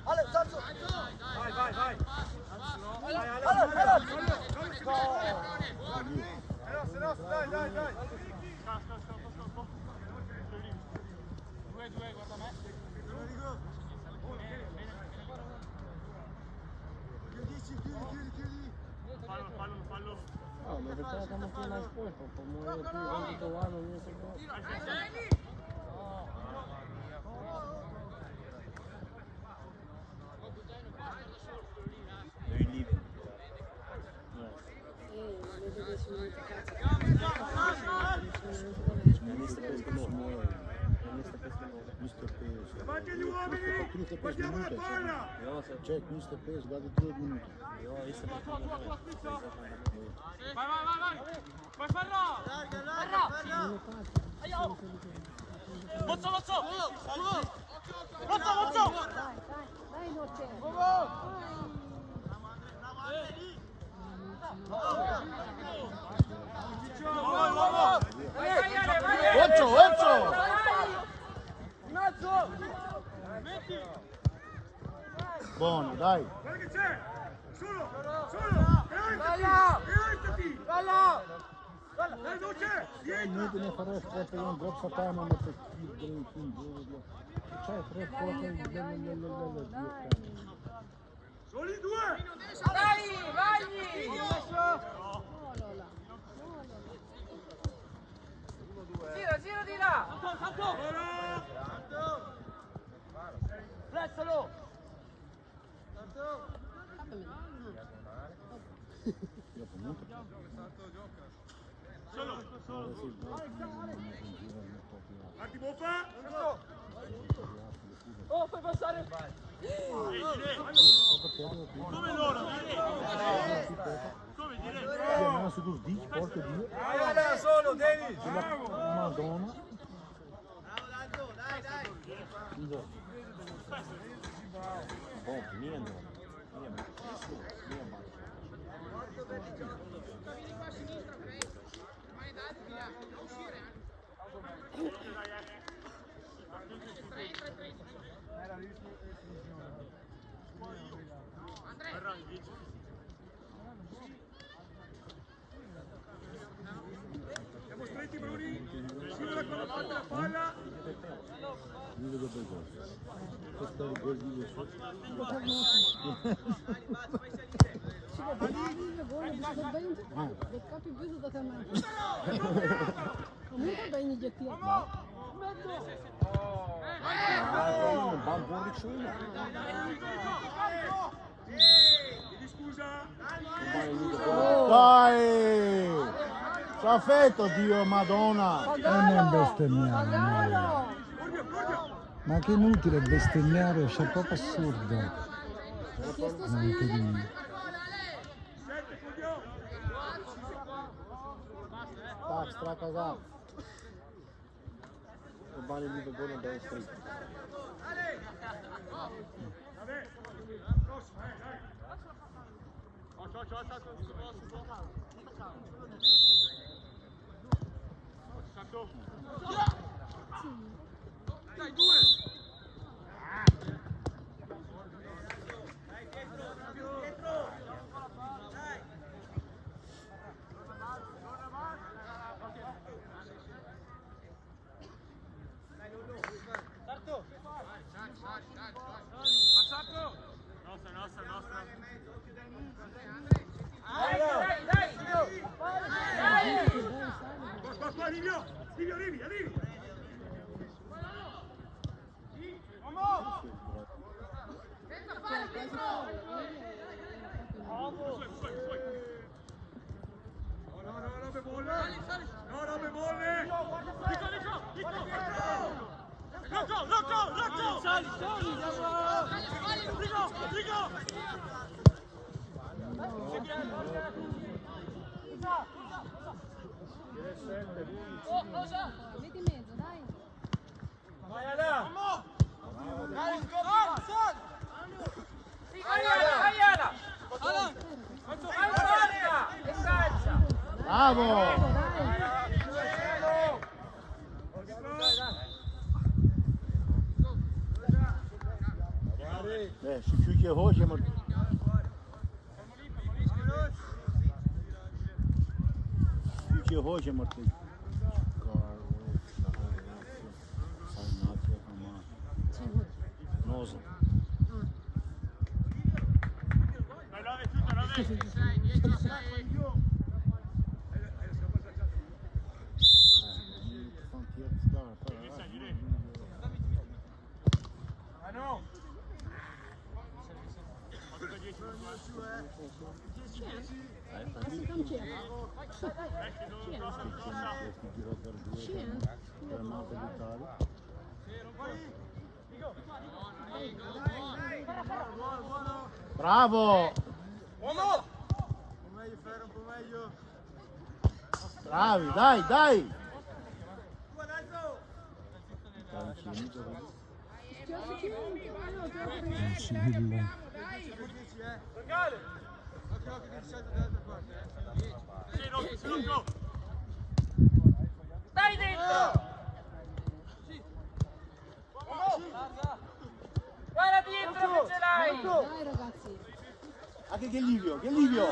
Ale, Sanzo! Vai! Vai, Ale, dai! Due, guarda me. Chiudi. Fallo! No, ma perché la stamattina esposta, come più quando vanno non si può. Vai, Avanti gli uomini! Guardiamo la palla! Cioè, questo è peso, guarda 3 minuti. Vai! Vai farlo! Larga! Mozzo! Dai, Noce. Occio! Buono, dai. Guarda che c'è! Solo! Rialzati! Dai, non c'è! Noi ne farei forte un troppo time ma per chi c'è 3 forte Soli 2! Vai! Gira di là! Pressalo! Marti Boffa! Oh, puoi passare! Come loro? Come dire? Andiamo su col dito, porca Dio. Da solo, Devi! Madonna. Vieni qua a sinistra, ok? Vai dati di là, non uscire, Siamo stretti, Bruni! Scivola con la palla, la palla! Io vedo per questo. Questo è il gol di Gesù. Beccato il viso da te me. Comunque da iniziativa. Chiedi scusa! Dai! S'affetto, Dio, Madonna! E non bestemmiare. Cordio! Ma che inutile bestemmiare, c'è proprio assurdo. Non che dire. 7, Cordio! Tak, stracagato. E vale lì per buono da stretto. Vabbè! Prossimo, dai! Dai, 2! Qua, Livio, arrivi! senza fare dietro! No, robe bolle! Rocco! Sali! Rigo! Metti in mezzo, dai. Vai là! Dai, Aiala! Vai porta! E calcia! Bravo! Şu Türkiye hoş ama Türkiye hoş ama Noza. Bravo! Bravi, dai, dai! Dai dentro! Guarda dietro che ce l'hai! Dai ragazzi. Anche che Livio, che Livio!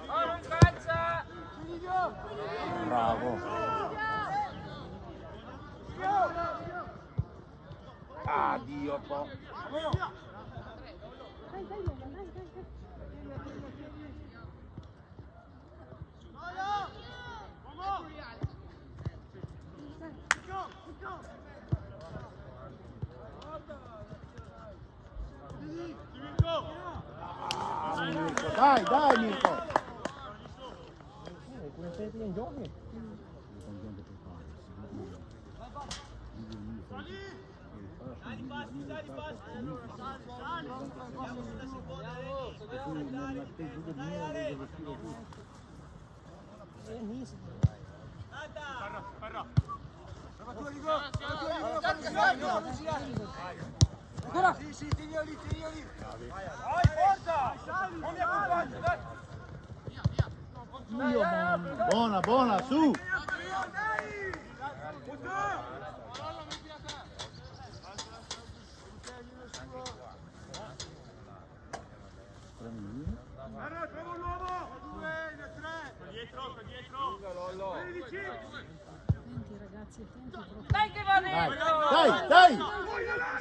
Oh, non calcia! Bravo! Ah, Dio, po'! Dai, dai, dai, dai, dai. Ah, Mirko, dai, dai, Mirko! Buona, buona, su! Guarda, trovo un uomo! Dietro! Vieni vicino! Attenti ragazzi, attenti proprio. Dai che va Dai, dentro! dai, dai! Vuoi l'area!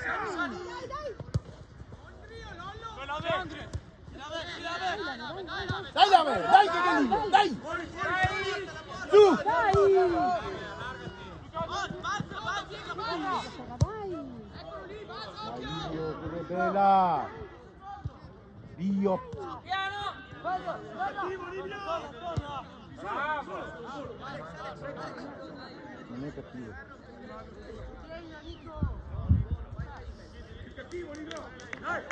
Dai da me, dai che Livio, dai! Su! Dai Livio, che bella! Dio! Piano! Cattivo, Livio! Bravo! Non è cattivo. Cattivo, Livio! Dai!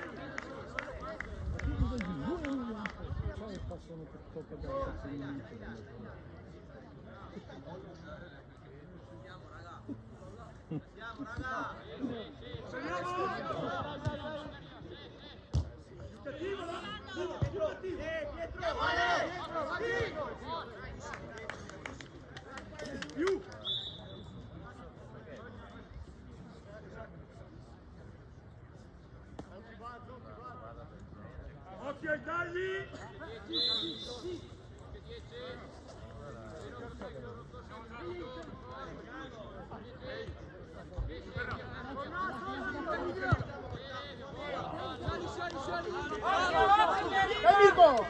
Passano per tocca da Più! Occhio ai tagli! Mirko!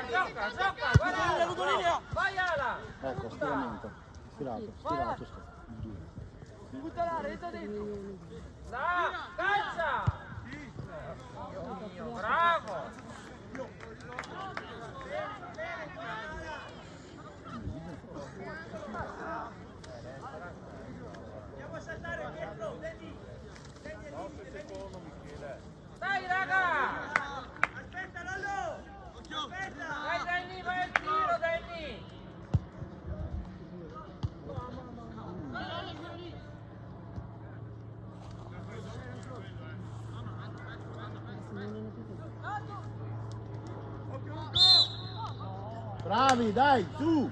Gioca! Guarda! Vai Ala! Ecco, stiramento. Stirato sto. Butta la rete dentro! Là! Calcia! Dio mio, bravo! Dai raga! Aspetta, Lollo! Aspetta! Vai Danny, vai al tiro Danny! Bravi, dai, su!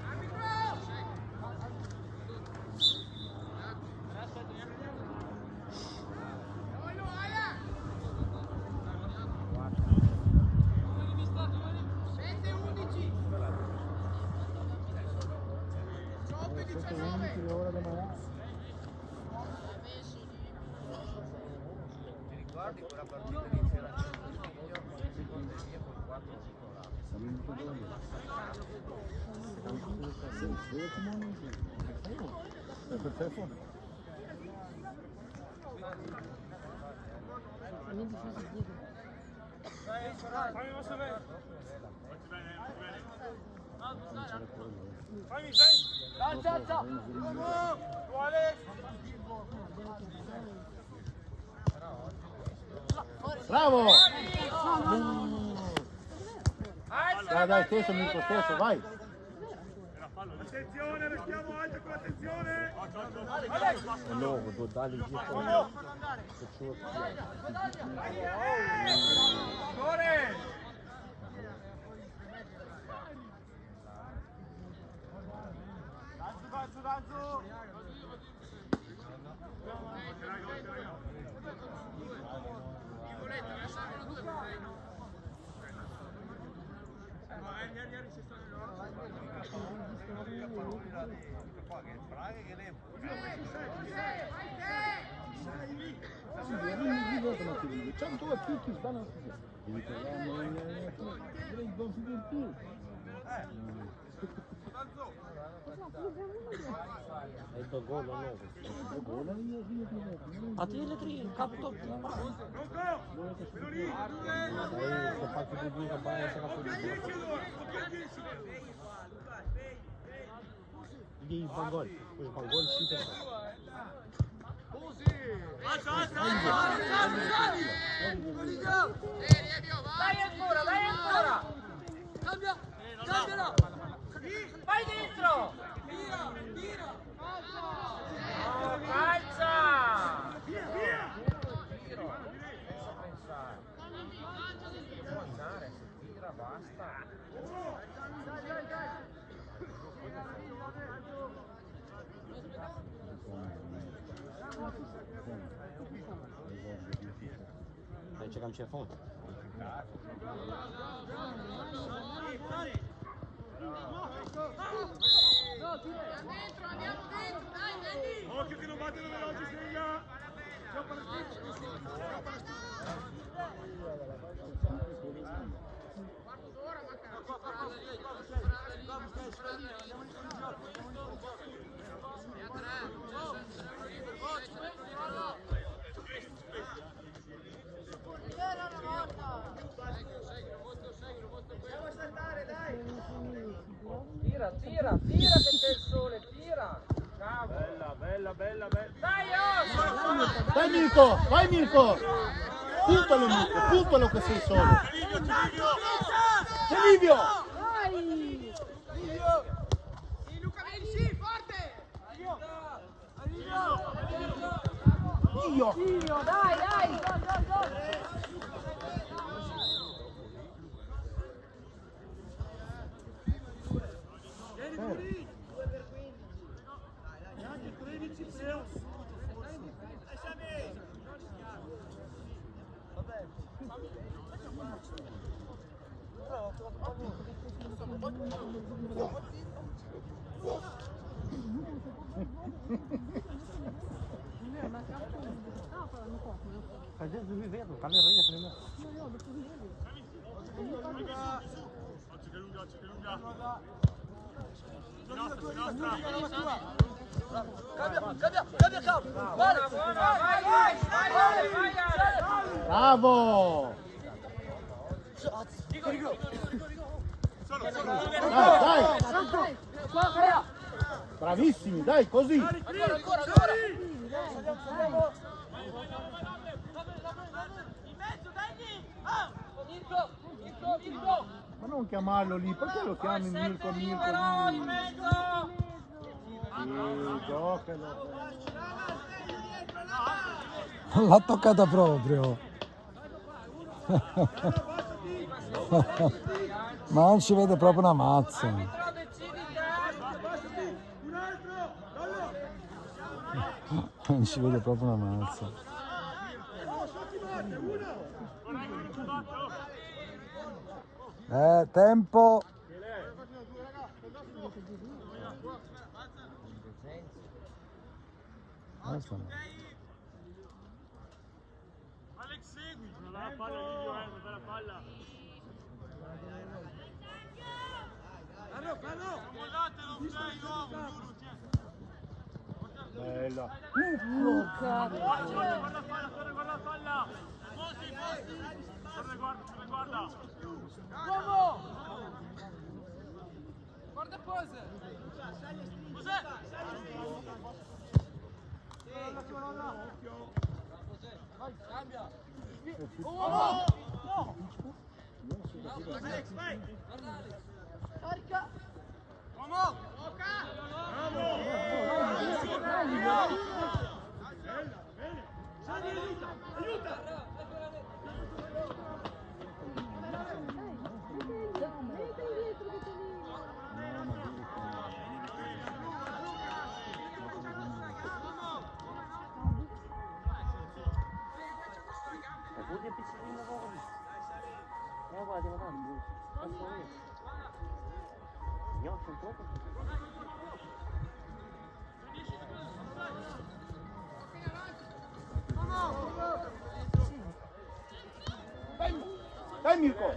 Alza, alza. Bravo! Dai, stesso, Mirko, stesso, vai! Attenzione, restiamo alti con l'attenzione. Loro, do dali dietro. C'è due picchi, stanno A ti le tri, capito? Gli bangol, quel bangol si Dai ancora! Cambialo! Vai dentro! Tira! Calza! C'è c'è foto. Andiamo dentro, dai! Occhio che non battono veloci, segna. Tira che c'è il sole, tira! Bella! Dai, oh! Vai Mirko, vai Mirko! Puntalo Mirko, puntalo che sei solo! C'è Livio! Luca, vieni, sì, forte! Io! Dai! Mi vedo, camera prima. Cambia campo! Buona! Vai! Bravo! Dai! Bravissimi, dai, così! Ancora! In mezzo, dai! Mirko! Ma non chiamarlo lì, perché lo chiami Mirko? Libero in mezzo! Giocalo! L'ha toccata proprio. Ma non ci vede proprio una mazza. Non ci vede proprio una mazza. Tempo. Alex, segui! Non la palla lì, non la palla! Bella! Guarda la palla! Guarda! Dai Mirko!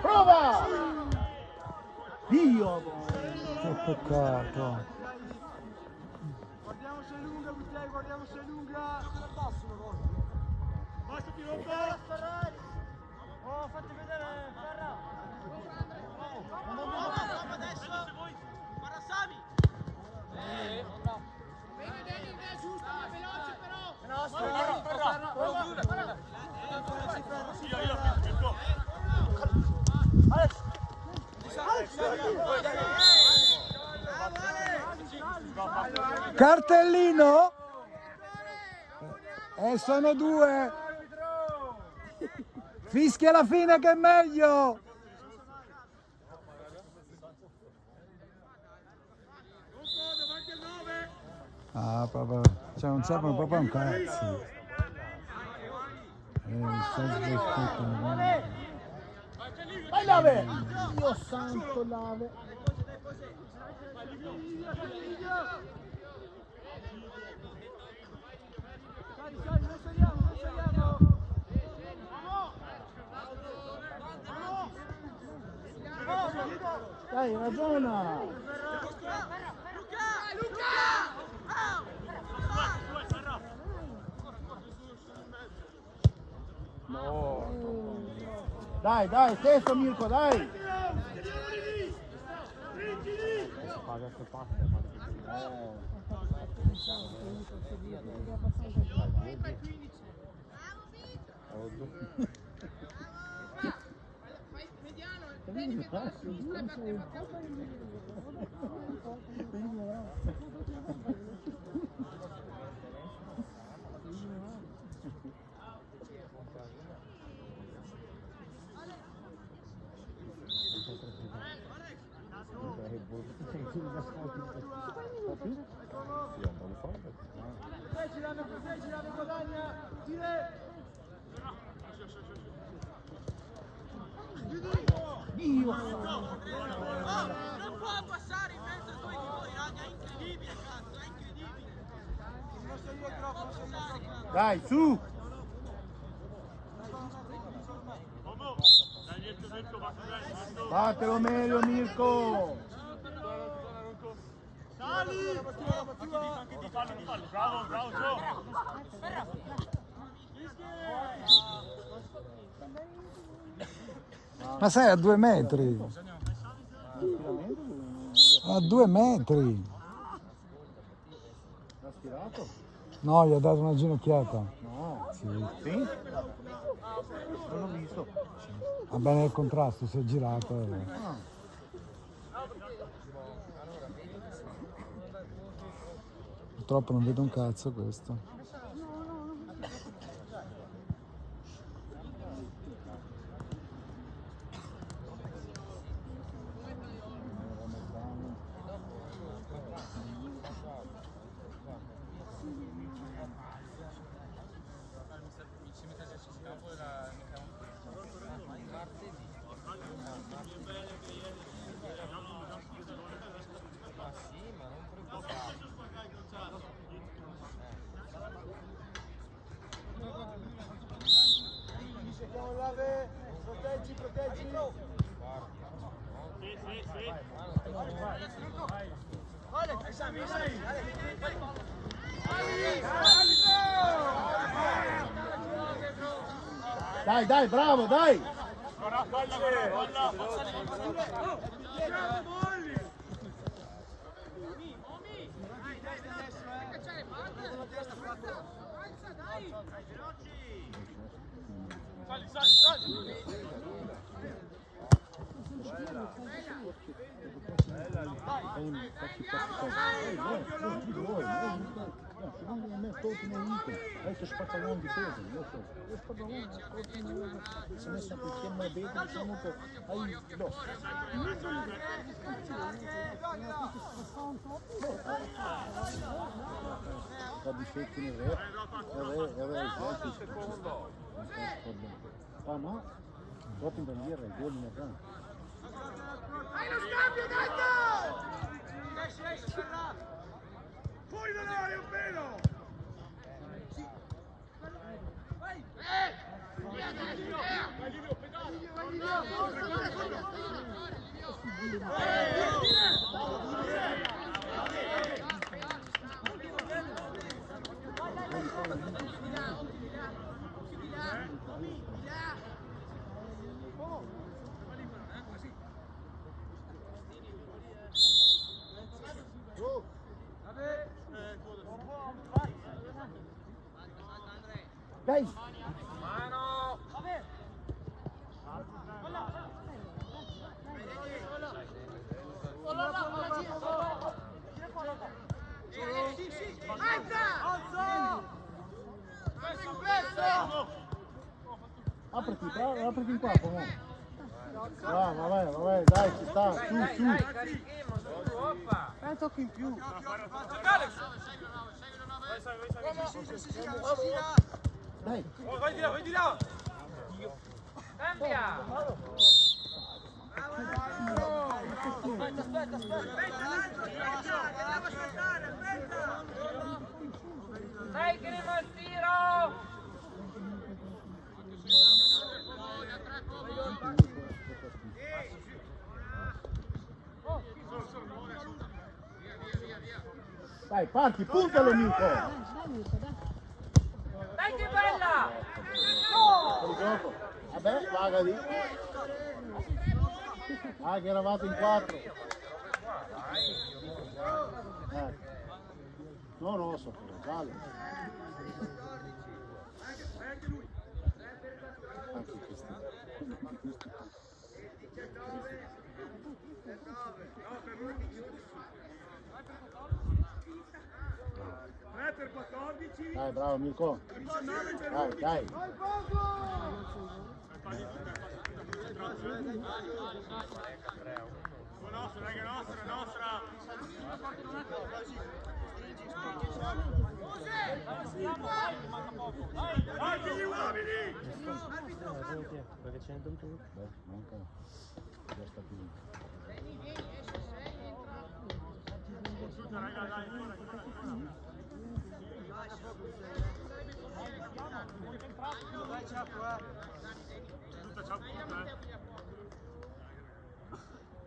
Prova! Dio! Che peccato. Guardiamo se è lunga, Buttei, guardiamo se è lunga. Basta ti rompo! Oh, fatti vedere, Ferra. Adesso. Guarda Sami. Bene, è giusto, ma veloce però. Cartellino? Sono 2. Fischia alla fine che è meglio. Davanti al 9! Ah, proprio, cioè non servono proprio un cazzo. Vai Lave! Dio santo Lave! Non saliamo. Dai, ragiona! Dai, stesso Mirko, dai! Mediano, vedi che va a sinistra e batte Proteggila, guadagna. Dire. Dio! Non può passare in mezzo a due gol, raga, è incredibile, cazzo, è incredibile. Dai, su! Fatelo meglio Mirko! Sali! Anche di fallo. Bravo, Gio! Ma sei a 2 metri. A 2 metri. L'ha stirato? No, gli ha dato una ginocchiata. No. Sì. Sì? Non l'ho visto. Va bene il contrasto, si è girato. Purtroppo non vedo un cazzo questo. Proteggi. Sì. Vai. Dai, dai, bravo, dai! Questo spaccalone di difesa, si è messo a picchiare a bene, diciamo che hai l'osso. La difetti nel re, ah no? Proprio in bandiera, il gol in avanti. Hai lo scambio, Gatto! Fuori dall'area, un pelo! Dai! Apriti, bravo, apriti in qua, comunque. Vabbè, dai, ci sta, su. Fai tocco in più. Dai. Vai di là! Cambia! Aspetta! Dai che arriva il tiro! Dai, parti, puntalo Nico! Dai che bella! Il gioco. Vabbè, vaga lì. Ah, che eravate in 4. No, so, vale. Anche questi. Per 14. Dai, bravo Mirko. Dai. Nostra. Anche gli uomini! Perché c'è un tu? Beh, manca. Già sta più.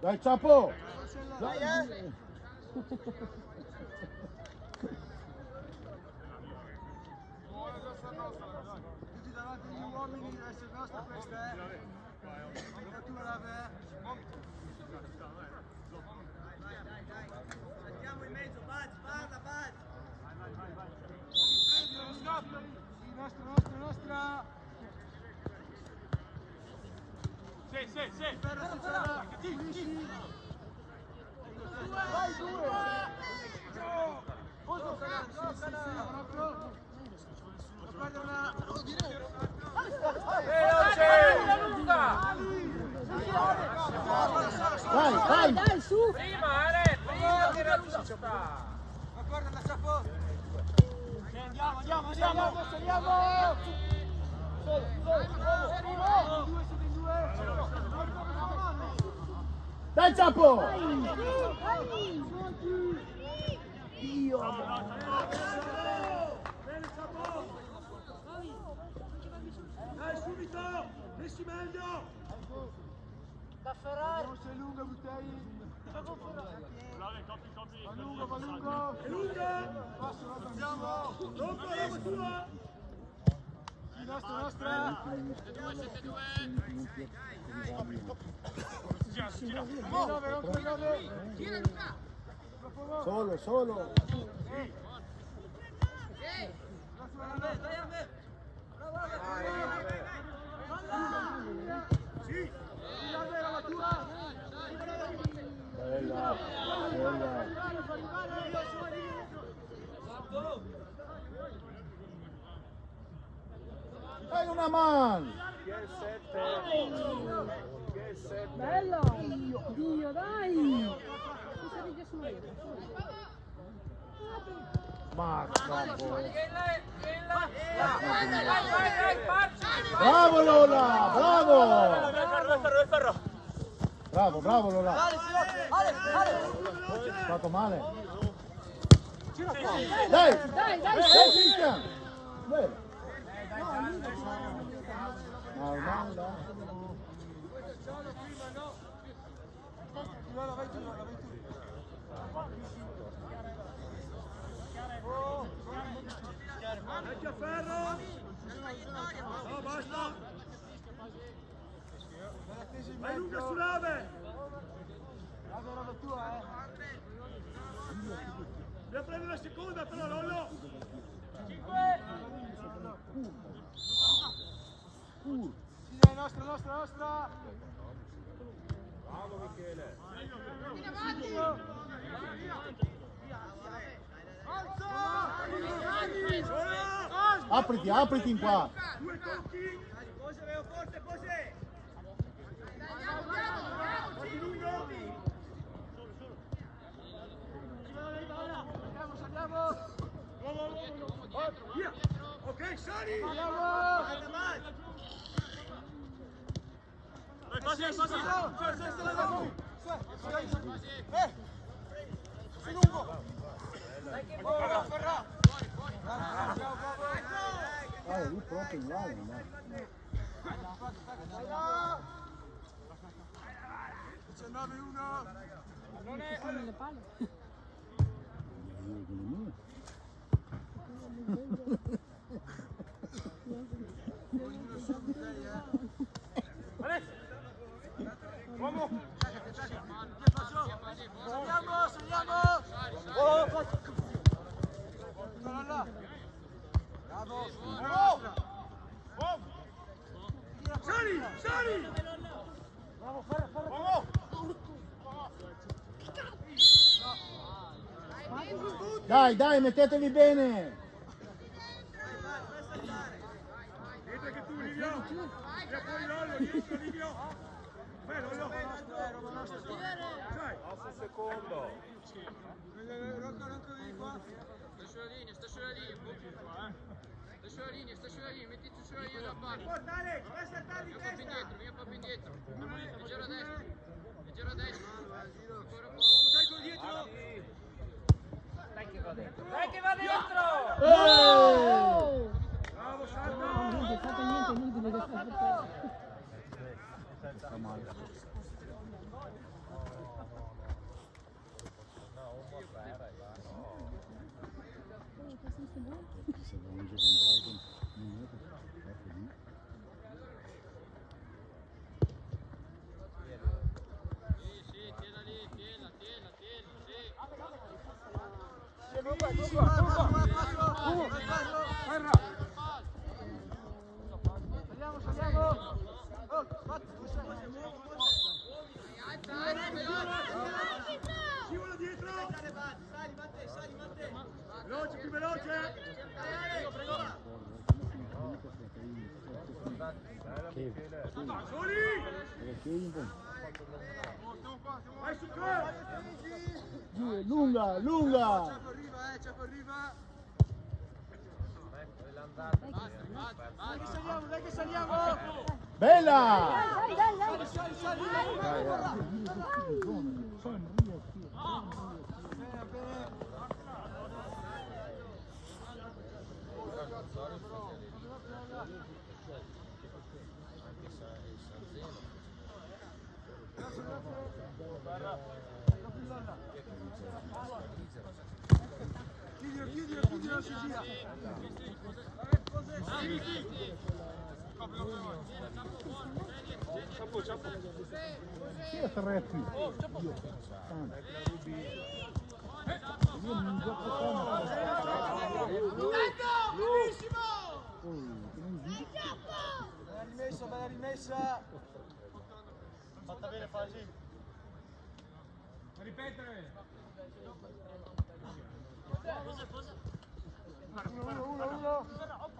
Dai Ciapo! Dai! Tutti davanti agli uomini deve essere nostra questa, L'avvocatura la Andiamo in mezzo, Baz, parla, Baz. nostra. Sì. Vai, due. Dai, su! Prima che raggiunta! Guarda la Ciapo! Andiamo! Dai Ciapo! Dio! Bene Ciapo! Dai subito! Messi meglio! Vediamo se è lunga, Buttei. Va lungo. È lunga! Passo, andiamo. Pronto, roba tua! Gira. nostra. Solo. Bella. Dai una mano! Bello! Dio, dai! Mi sa che sono io. Marca! Bravo Lola! Bravo! Bravo Lola! Fatto male! Dai! Cristian! Bene! Vecchio ferro! No, basta! Vai lunga su nave! Roba tua, Devi prendere la seconda però, Lollo! 5! Sì, dai, nostra! Bravo Michele! Apriti in qua! Due tocchi! Pose! Fatti lungo! Saliamo! Via! Ok, sali! Sei lungo! Lì proprio in là, no? 19-1! Nelle palle. Uomo! Saliamo! Sono là! Bravo! Sali! Bravo, Dai, mettetevi bene! Vedete che tu, Livio! Tira fuori Lollo, dietro Livio! Vai Lollo! Sai! Passo secondo. Rocco vieni qua! Sta sulla linea, mettiti sulla linea da parte. Porta Alex, vai a saltare di testa! Vieni un po' più indietro. Leggero a destra. Ancora poco. Dai con dietro! Dai che va dentro! Bravo, Non salta! è fatto niente, inutile che sta per Saliamo! Oh, Scivola dietro! Sali, Veloce, più veloce! Soli! Vai su qua! Lunga! Ciapo arriva! Dai che saliamo! Bella! Chiudi la regia! Sì, è 3 più. Io. Io non gioco come. Bellissimo! Bella rimessa! Fatta bene, Fasi. Ripetere. Posa. 1-1.